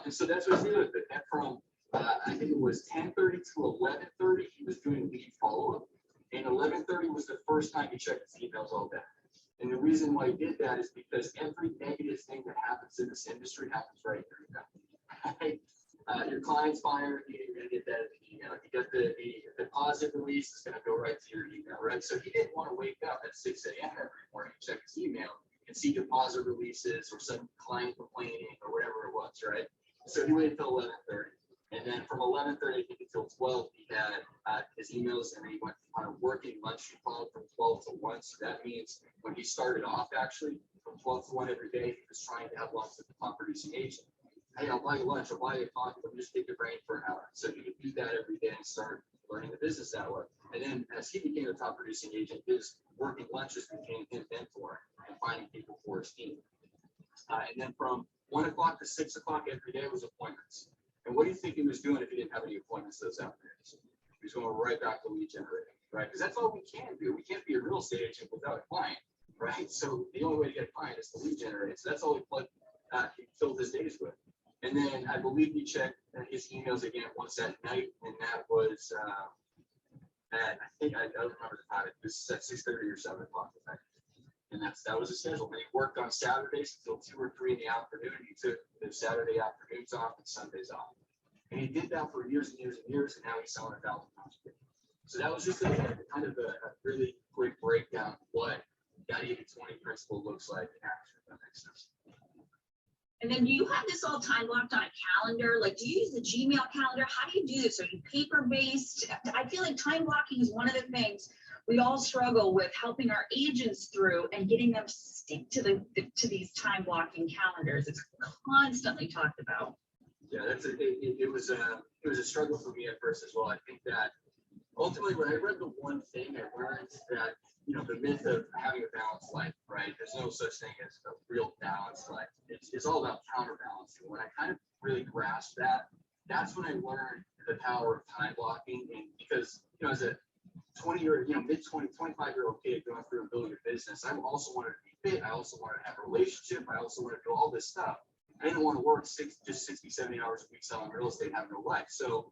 And so that's what he's doing. And from I think it was 10:30 to 11:30, he was doing lead follow-up. And 11:30 was the first time he checked his emails all day. And the reason why he did that is because every negative thing that happens in this industry happens right here. Your client's fired, you're going to get that email. You get the deposit release, it's going to go right to your email, right? So he didn't want to wake up at 6 a.m. every morning, check his email, and see deposit releases or some client complaining or whatever it was, right? So he waited until 11:30. And then from 11:30, I think until 12, he had his emails, and then he went on a working lunch. He followed from 12 to 1. So that means when he started off, actually, from 12 to 1 every day, he was trying to have lunch with the top producing agent. Hey, I'll buy you lunch, I'll buy you a coffee, let me just take your brain for an hour. So he would do that every day and start learning the business that way. And then as he became a top producing agent, his working lunches became his mentor and finding people for his team. And then from 1 o'clock to 6 o'clock every day was appointments. And what do you think he was doing if he didn't have any appointments those afternoons? He was going right back to lead generating, right? Because that's all we can do. We can't be a real estate agent without a client, right? So the only way to get a client is to lead generate. So that's all he filled his days with. And then I believe he checked his emails again once at night, and that was I don't remember the time. It was at 6:30 or 7 o'clock. And that was his schedule. And he worked on Saturdays until 2 or 3 in the afternoon. He took the Saturday afternoons off and Sundays off. And he did that for years and years and years, and now he's selling 1,000 homes. So that was just a kind of a really quick breakdown of what that 80-20 principle looks like in action, if that makes sense. And then do you have this all time locked on a calendar? Like, do you use the Gmail calendar? How do you do this? Are you paper-based? I feel like time blocking is one of the things we all struggle with helping our agents through and getting them to stick to these time blocking calendars. It's constantly talked about. Yeah, it was a struggle for me at first as well. I think that ultimately when I read the one thing, I learned that the myth of having a balanced life, right? There's no such thing as a real balanced life. It's all about counterbalancing. When I kind of really grasped that, that's when I learned the power of time blocking. And because, you know, as a 20-year, you know, mid-20, 25-year-old kid going through and building a business, I also wanted to be fit. I also wanted to have a relationship. I also wanted to do all this stuff. I didn't want to work just 60, 70 hours a week selling real estate, have no life. So,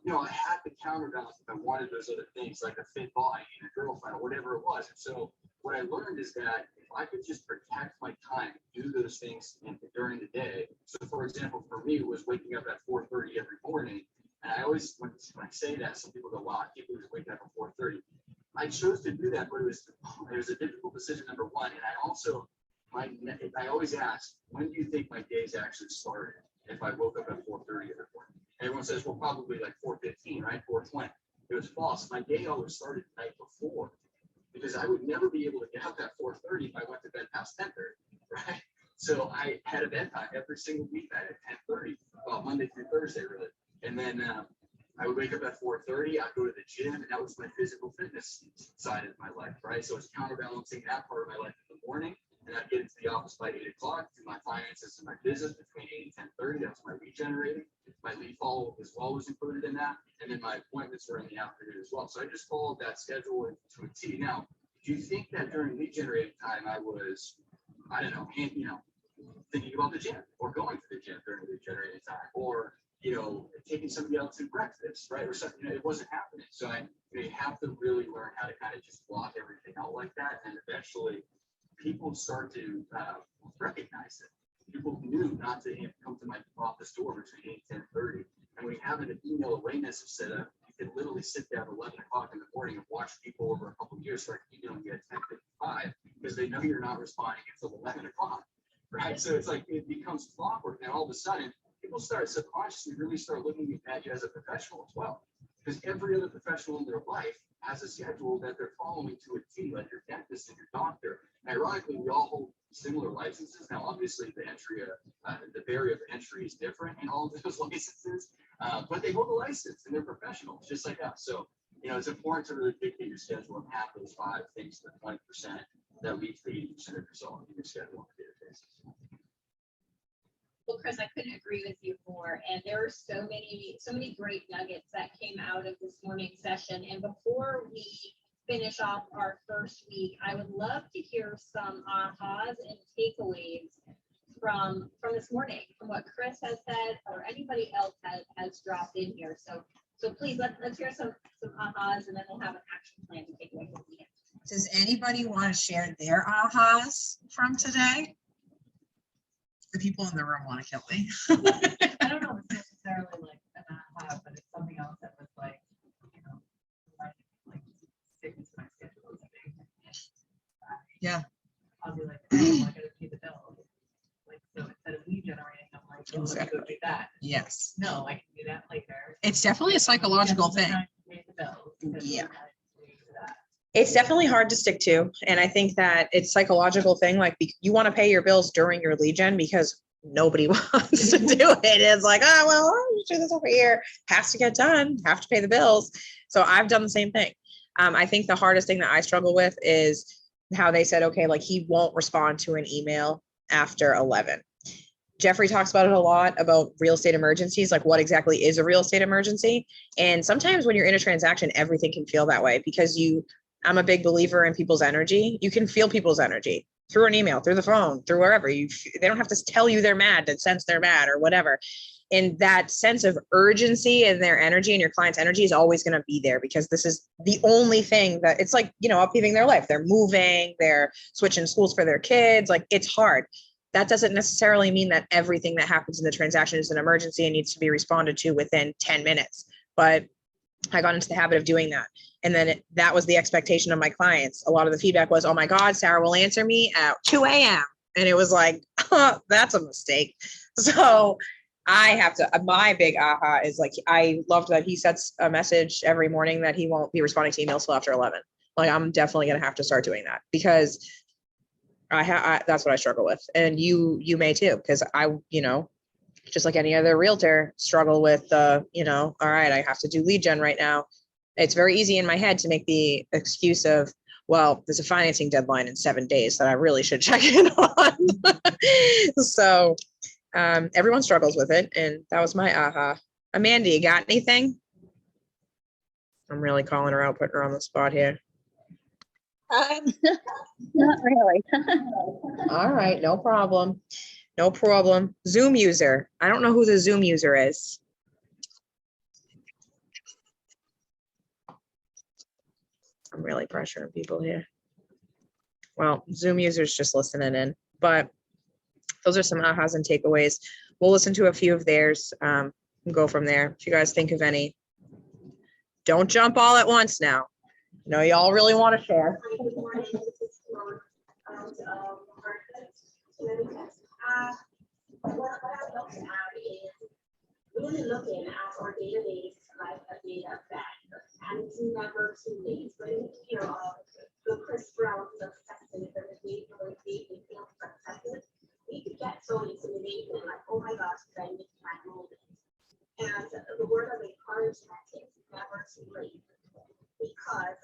you know, I had to counterbalance if I wanted those other things, like a fit body and a girlfriend or whatever it was. And so what I learned is that if I could just protect my time, do those things during the day. So for example, for me, it was waking up at 4:30 every morning. And I always, when I say that, some people go, wow, people just wake up at 4:30. I chose to do that, but it was a difficult decision, number one. And I always ask, when do you think my days actually started? If I woke up at 4:30 every morning. Everyone says, well, probably like 4:15, right? 4:20. It was false. My day always started the night before, because I would never be able to get up at 4:30 if I went to bed past 10:30, right? So I had a bedtime every single week. I had 10:30, well, Monday through Thursday, really. And then I would wake up at 4:30. I'd go to the gym, and that was my physical fitness side of my life, right? So it's counterbalancing that part of my life in the morning. And I'd get into the office by 8 o'clock, do my finances and my business between 8 and 10:30. That's my lead generating. My lead follow as well was included in that. And then my appointments were in the afternoon as well. So I just followed that schedule to a T. Now, do you think that during lead generating time, I was, I don't know, thinking about the gym or going to the gym during lead generating time, or, you know, taking somebody out to breakfast, right? Or something, you know, it wasn't happening. So you have to really learn how to kind of just block everything out like that. And eventually, people start to recognize it. People knew not to come to my office door between 8 and 10:30. And we have an email away message set up. You can literally sit down at 11 o'clock in the morning and watch people over a couple of years start emailing you at 10:55 because they know you're not responding until 11 o'clock, right? So it's like it becomes clockwork. Now all of a sudden, people start subconsciously really start looking at you as a professional as well. Because every other professional in their life has a schedule that they're following to a T, like your dentist and your doctor. And ironically, we all hold similar licenses. Now, obviously, the barrier of entry is different in all of those licenses, but they hold a license and they're professionals, just like us. So, you know, it's important to really dictate your schedule and have those 5 things to the 20% that leads to 80% of yourself in your schedule on a daily basis. Well, Chris, I couldn't agree with you more. And there were so many great nuggets that came out of this morning's session. And before we finish off our first week, I would love to hear some ahas and takeaways from this morning, from what Chris has said or anybody else has dropped in here. So please let's hear some ahas, and then we'll have an action plan to take away from the end. Does anybody want to share their ahas from today? The people in the room want to kill me. I don't know if it's necessarily like an aha, but it's something else that was like, you know, like sticking to my schedule. Yeah. I'll be like, oh, I gotta pay the bill. Like, so instead of lead generating, I'm like, oh, let me go do that. Yes. No, I can do that later. It's definitely a psychological thing. Pay the bills. Yeah. It's definitely hard to stick to. And I think that it's psychological thing. Like you want to pay your bills during your lead gen because nobody wants to do it. It's like, oh, well, I'll do this over here. Has to get done. Have to pay the bills. So I've done the same thing. I think the hardest thing that I struggle with is how they said, okay, like he won't respond to an email after 11. Jeffrey talks about it a lot about real estate emergencies, like what exactly is a real estate emergency. And sometimes when you're in a transaction, everything can feel that way because I'm a big believer in people's energy. You can feel people's energy through an email, through the phone, through wherever. They don't have to tell you they're mad to sense they're mad or whatever. And that sense of urgency in their energy and your client's energy is always going to be there because this is the only thing that it's like, you know, upheaving their life. They're moving, they're switching schools for their kids. Like it's hard. That doesn't necessarily mean that everything that happens in the transaction is an emergency and needs to be responded to within 10 minutes. But I got into the habit of doing that. And then that was the expectation of my clients. A lot of the feedback was, oh my God, Sarah will answer me at 2 a.m. And it was like, that's a mistake. So I have to, my big aha is like, I loved that he sets a message every morning that he won't be responding to emails till after 11. Like I'm definitely going to have to start doing that because that's what I struggle with. And you may too, because I, you know, just like any other realtor struggle with all right, I have to do lead gen right now. It's very easy in my head to make the excuse of, well, there's a financing deadline in 7 days that I really should check in on. So Everyone struggles with it, and that was my aha. Amanda, you got anything? I'm really calling her out, putting her on the spot here. Not really. All right, no problem. No problem. Zoom user. I don't know who the Zoom user is. I'm really pressuring people here. Well, Zoom users just listening in, but those are some ahas and takeaways. We'll listen to a few of theirs and go from there. If you guys think of any, don't jump all at once now. No, y'all really want to share. What I looked at is really looking at our database like a data bank. And it's never too late. When you hear of the Chris Brown successes and the David Field successes, we could get so intimidated, like, oh my gosh, then we can't move it. And the word of encouragement is never too late. Because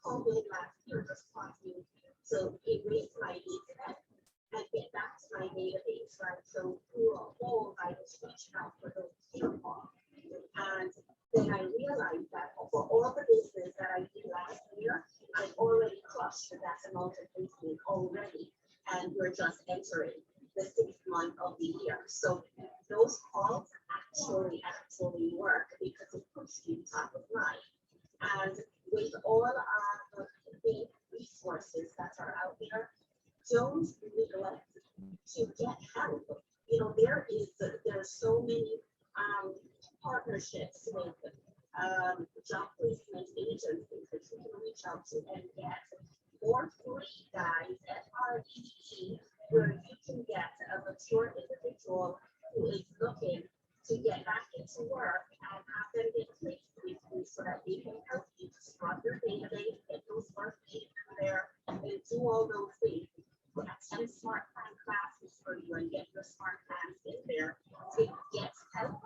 COVID last year just caused me to erase my internet and get back to my database, right? So through a hole, I was reaching out for those people. And then I realized that for all the business that I did last year, I've already crushed that amount of business already. And we're just entering the 6th month of the year. So those calls actually work because it puts you top of mind. And with all of the resources that are out there, don't neglect to get help. You know, there's so many partnerships with job placement agencies that you can reach out to and get more free guides, FREE, where you can get a mature individual who is looking to get back into work and have them get placed with you so that they can help you to start your database, get those first aid in there, and do all those things. Put 10 smart plan classes for you and get your smart plans in there to get help.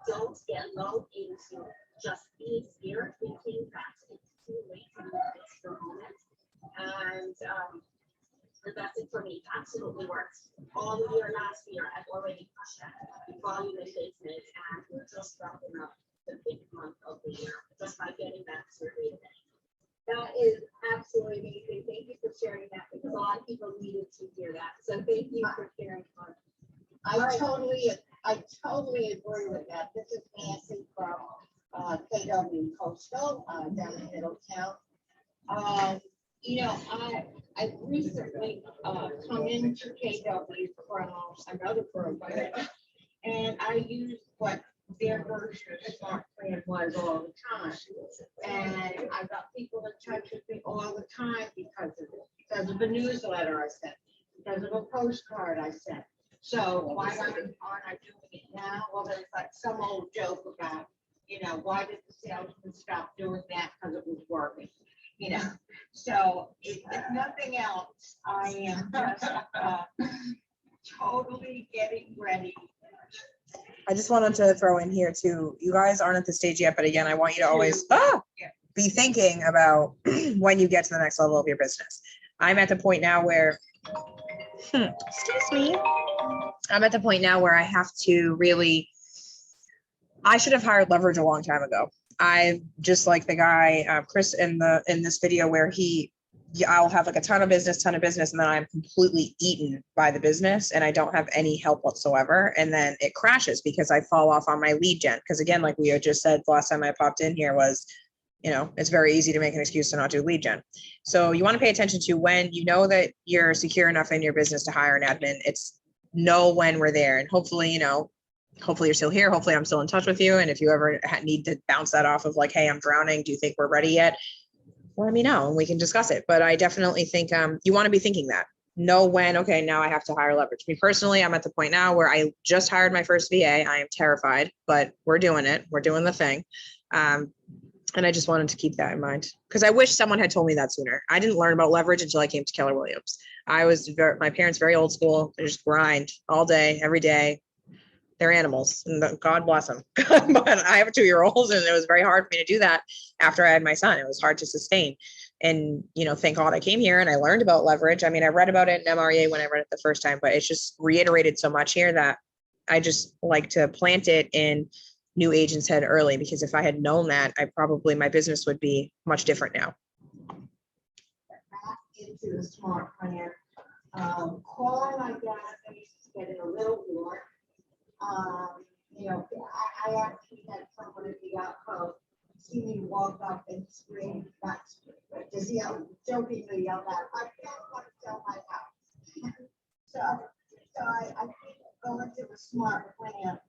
Don't get lulled into just being scared, thinking that it's too late to move this for a moment. And that's it for me. Absolutely works. All the year last year, I've already crushed that volume in business, and we're just wrapping up the 5th month of the year just by getting that survey today. That is absolutely amazing. Thank you for sharing that because a lot of people needed to hear that. So thank you for sharing. I totally agree with that. This is Nancy from KW Coastal down in Middletown. You know, I recently come into KW from another program, and I used what their version of the smart plan was all the time. And I got people in touch with me all the time because of it, because of a newsletter I sent, because of a postcard I sent. So why aren't I doing it now? Well, there's like some old joke about, you know, why did the salesman stop doing that? Because it was working, you know. So if nothing else, I am just totally getting ready. I just wanted to throw in here too. You guys aren't at the stage yet, but again, I want you to always be thinking about when you get to the next level of your business. I'm at the point now where, excuse me. I'm at the point now where I have to really, I should have hired leverage a long time ago. I just like the guy, Chris in this video where I'll have like a ton of business, and then I'm completely eaten by the business and I don't have any help whatsoever. And then it crashes because I fall off on my lead gen. Because again, like we had just said last time I popped in here was, you know, it's very easy to make an excuse to not do lead gen. So you want to pay attention to when you know that you're secure enough in your business to hire an admin. It's know when we're there. And hopefully, you know, hopefully you're still here. Hopefully I'm still in touch with you. And if you ever need to bounce that off of like, hey, I'm drowning. Do you think we're ready yet? Let me know and we can discuss it. But I definitely think you want to be thinking that. Know when, okay, now I have to hire leverage. Me personally, I'm at the point now where I just hired my first VA. I am terrified, but we're doing it. We're doing the thing. And I just wanted to keep that in mind because I wish someone had told me that sooner. I didn't learn about leverage until I came to Keller Williams. My parents, very old school. They just grind all day, every day. They're animals and God bless them. But I have a 2-year-old and it was very hard for me to do that after I had my son. It was hard to sustain. And, you know, thank God I came here and I learned about leverage. I mean, I read about it in MREA when I read it the first time, but it's just reiterated so much here that I just like to plant it in new agents' head early, because if I had known that, my business would be much different now. Back into the smart plan. Calling my database is getting a little warm. You know, I actually had someone at the outpost see me walk up and scream, just yell, jokingly yell out, I can't want to sell my house. So I think going to the smart plan,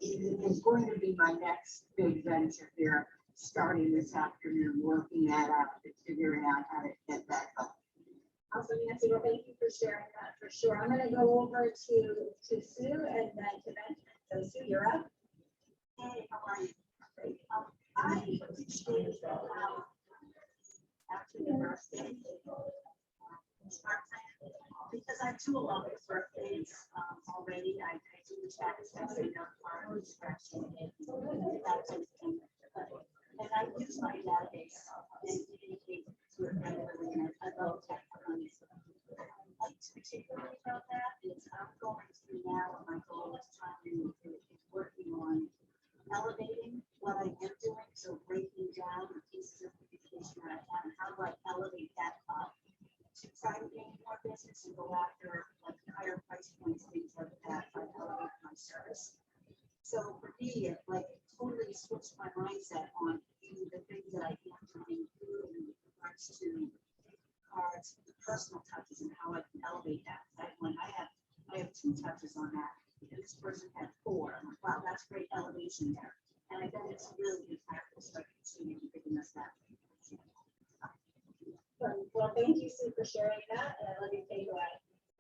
is going to be my next big venture here, starting this afternoon, working that out, and figuring out how to get that up. Awesome, Nancy. Well, thank you for sharing that for sure. I'm gonna go over to Sue and then to Benjamin. So Sue, you're up. Hey, how are you? Great. I appreciate that, after the birthday, smart plan, because I do a lot of birthdays, already. I do the chats, I say no harm, scratching, and that sort of thing. And I use my database and communicate to it regularly, and I love technology. Like particularly about that is I'm going through now, and my goal is working on elevating what I am doing, so breaking down the pieces of communication that I have, and how do I elevate that up to try to gain more business and go after like higher price points, things like that, by elevating my service. So for me, it like totally switched my mindset on the things that I am doing in regards to cards, the personal touches, and how I can elevate that. I have 2 touches on that, and this person had 4. I'm like, wow, that's great elevation there. And I bet it's really good practice, so I can continue giving us that. Well, thank you, Sue, for sharing that, and I love your takeaway.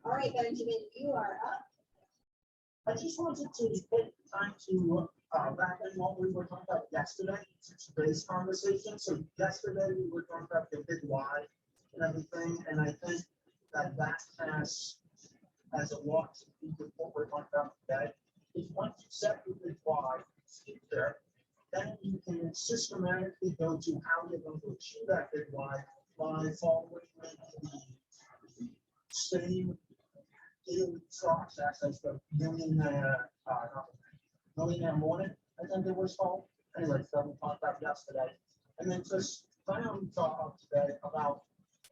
All right, Benjamin, you are up. I just wanted to take time to back in what we were talking about yesterday, to today's conversation. So yesterday we were talking about the big why and everything, and I think that has a lot to do with what we're talking about today. Is once you set your big why, keep there, then you can systematically go to how you're going to achieve that big why by following maybe the same daily process as the millionaire morning, I think it was called. Anyway, so we talked about yesterday. And then just finally talk about today about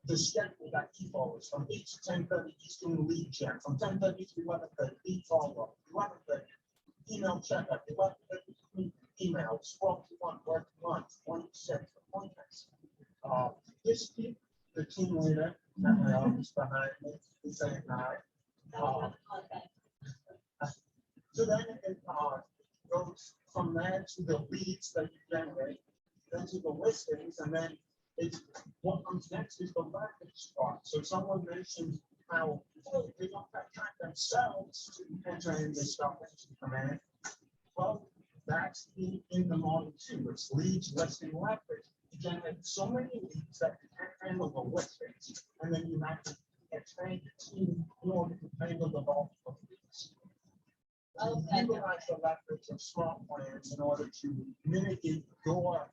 the schedule that he follows from 8 to 10:30, he's doing lead gen. From 10:30 to 11:30, lead follow-up. 11:30, email checkup. 11:30, emails. 12 to 1, work lunch. 1 to 6, appointments. Just keep the team leader at my office behind me and saying hi. So then it goes from there to the leads that you generate, then to the listings, and then it's what comes next is the marketing part. So someone mentioned how they don't have time themselves to enter in this stuff into command. Well, that's in the model too. It's leads, listing, leverage. You generate so many leads that you can't handle the listings, and then you have to train the team in order to handle the bulk of leads. Utilize the leverage of smart plans in order to mitigate your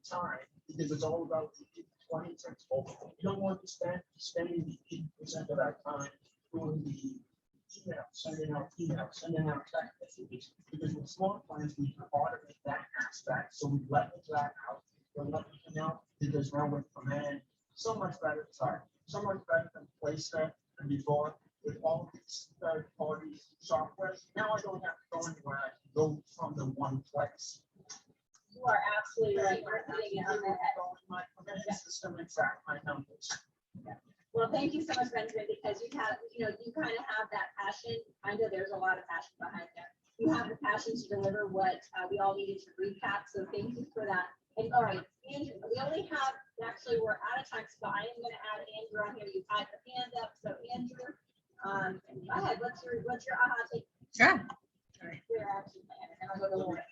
time, because it's all about the 20 principle. You don't want to spending the 80% of that time doing the email, sending out text messages, because with smart plans we can automate that aspect. So we leverage that out. We're leveraging out because now with command, so much better than Placement and before. With all these third-party software, now I don't have to go anywhere. I can go from the one place. You are absolutely right. You're hitting it on the head. My command system and track my numbers. Well, thank you so much, Benjamin, because you kind of have that passion. I know there's a lot of passion behind there. You have the passion to deliver what we all needed to recap. So thank you for that. And all right, Andrew, we only have, actually, we're out of time, so I am going to add Andrew on here. You've had the hand up. So Andrew, go ahead. What's your aha take? Sure. Your action plan, and then I'll go to Lauren.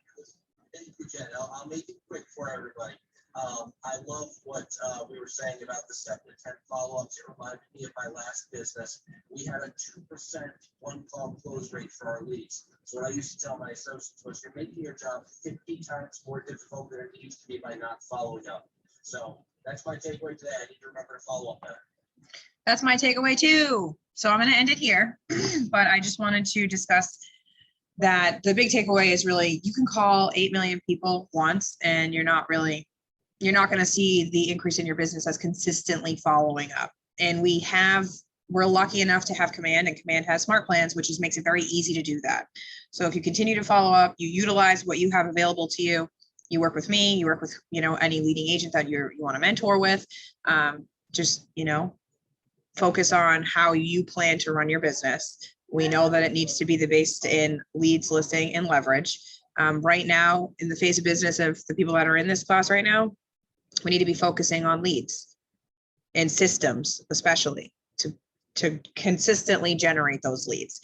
Thank you, Jen. I'll make it quick for everybody. I love what we were saying about the 7 to 10 follow-ups. It reminded me of my last business. We had a 2% one-call close rate for our leads. So what I used to tell my associates was, you're making your job 50 times more difficult than it used to be by not following up. So that's my takeaway today. I need to remember to follow up better. That's my takeaway too. So I'm going to end it here, but I just wanted to discuss that the big takeaway is really, you can call 8 million people once and you're not going to see the increase in your business as consistently following up. And we're lucky enough to have Command, and Command has smart plans, which makes it very easy to do that. So if you continue to follow up, you utilize what you have available to you, you work with me, you work with, any leading agent that you want to mentor with, just, focus on how you plan to run your business. We know that it needs to be based in leads, listing, and leverage. Right now, in the phase of business of the people that are in this class right now, we need to be focusing on leads and systems, especially to consistently generate those leads.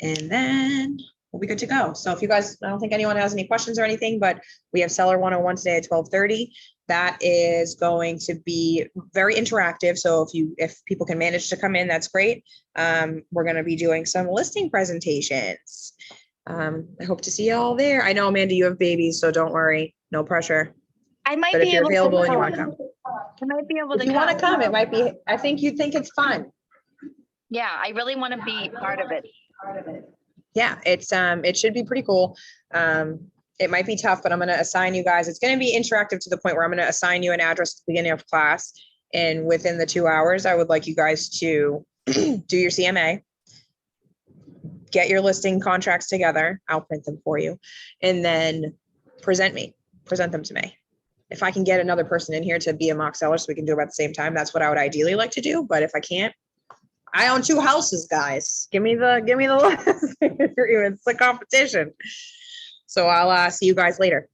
And then we'll be good to go. So if you guys, I don't think anyone has any questions or anything, but we have Seller 101 today at 12:30. That is going to be very interactive. So if people can manage to come in, that's great. We're going to be doing some listing presentations. I hope to see you all there. I know, Amanda, you have babies, so don't worry, no pressure. I might But if be you're able available to and you want to come, I might be able to if you want to come, it might be, I think you'd think it's fun. Yeah, I really want to be part of it. Yeah, it should be pretty cool. It might be tough, but I'm going to assign you guys. It's going to be interactive to the point where I'm going to assign you an address at the beginning of class. And within the 2 hours, I would like you guys to do your CMA, get your listing contracts together. I'll print them for you, and then present them to me. If I can get another person in here to be a mock seller so we can do it at the same time, that's what I would ideally like to do. But if I can't, I own 2 houses, guys. Give me the list. It's a competition. So I'll see you guys later.